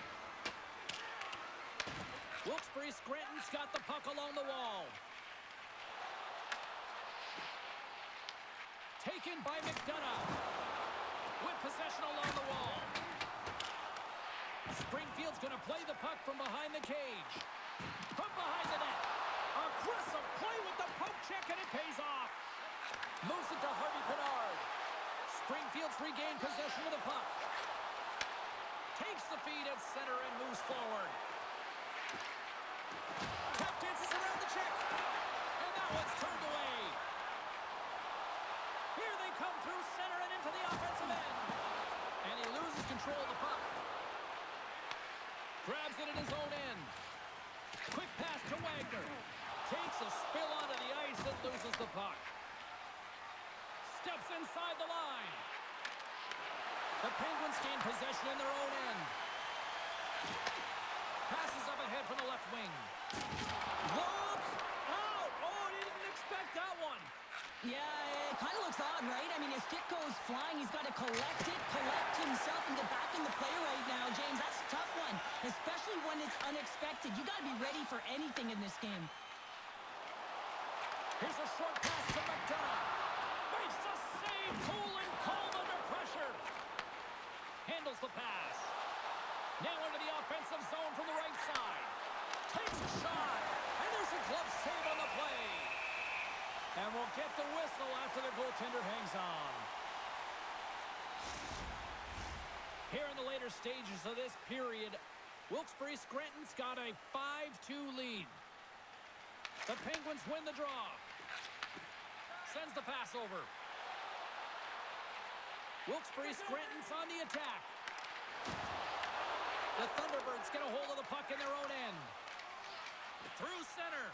Wilkes-Barre Scranton's got the puck along the wall. Taken by McDonough. With possession along the wall. Springfield's going to play the puck from behind the cage. From behind the net. Aggressive play with the poke check and it pays off. Moves it to Harvey Pinard. Springfield's regained possession of the puck. Takes the feed at center and moves forward. Tap dances around the check. And that one's turned away. Here they come through center and into the offensive end. And he loses control of the puck. Grabs it in his own end. Quick pass to Wagner. Takes a spill onto the ice and loses the puck. Steps inside the line. The Penguins gain possession in their own end. Passes up ahead from the left wing. Look out! Oh, he didn't expect that one. Yeah, it kind of looks odd, right? I mean, his stick goes flying. He's got to collect himself, and get back in the play right now, James. That's a tough one, especially when it's unexpected. You got to be ready for anything in this game. Here's a short pass to McDonough. Makes a save, cool and calm under pressure. Handles the pass. Now into the offensive zone from the right side. Takes a shot. And there's a glove save on the play. And we'll get the whistle after the goaltender hangs on. Here in the later stages of this period, Wilkes-Barre Scranton's got a 5-2 lead. The Penguins win the draw. Sends the pass over. Wilkes-Barre Scranton's on the attack. The Thunderbirds get a hold of the puck in their own end. Through center.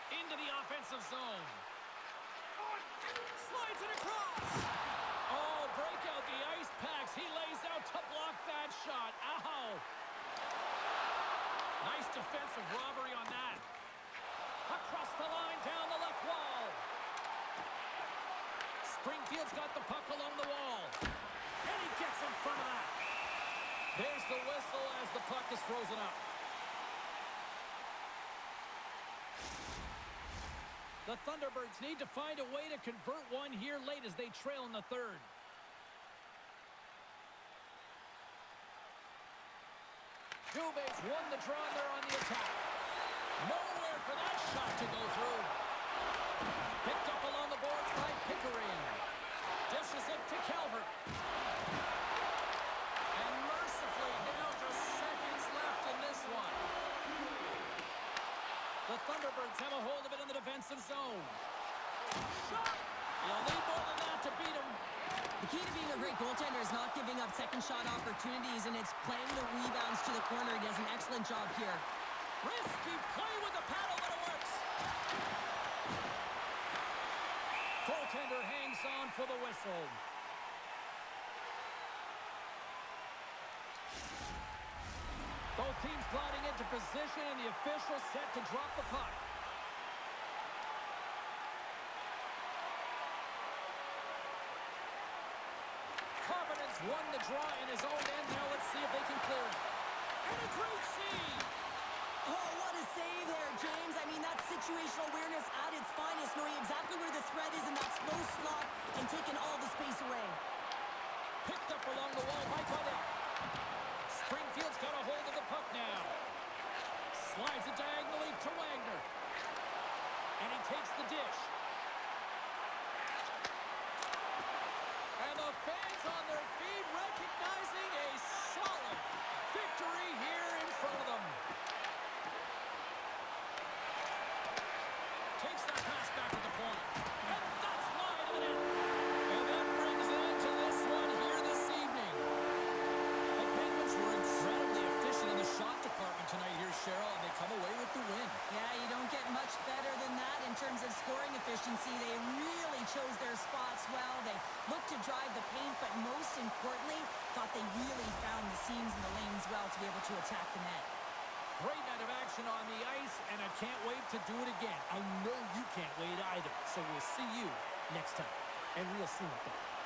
Into the offensive zone. Slides it across. Oh, break out the ice packs. He lays out to block that shot. Ow. Nice defensive robbery on that. Across the line, down the left wall. Springfield's got the puck along the wall. And he gets in front of that. There's the whistle as the puck is frozen up. The Thunderbirds need to find a way to convert one here late as they trail in the third. Dubé's won the draw and they're on the attack. Nowhere for that shot to go through. Picked up along the boards by Pickering. Dishes it to Calvert. And mercifully, now just seconds left in this one. The Thunderbirds have a hold of it in the defensive zone. Shot! You'll need more than that to beat him. The key to being a great goaltender is not giving up second shot opportunities, and it's playing the rebounds to the corner. He does an excellent job here. Risky play with the paddle, but it works. Goaltender hangs on for the whistle. Both teams gliding into position, and the official set to drop the puck. Providence won the draw in his own end. Now let's see if they can clear it. And a great save! Oh, what a save there, James. I mean, that's situational awareness at its finest, knowing exactly where the threat is in that slow slot and taking all the space away. Picked up along the wall by Godet. Springfield's got a hold of the puck now. Slides it diagonally to Wagner. And he takes the dish. And the fans on their feet recognizing a solid victory here in front of them. efficiency. They really chose their spots well. They looked to drive the paint, but most importantly, thought they really found the seams and the lanes well to be able to attack the net. Great night of action on the ice, and I can't wait to do it again. I know you can't wait either. So we'll see you next time. And real soon at that.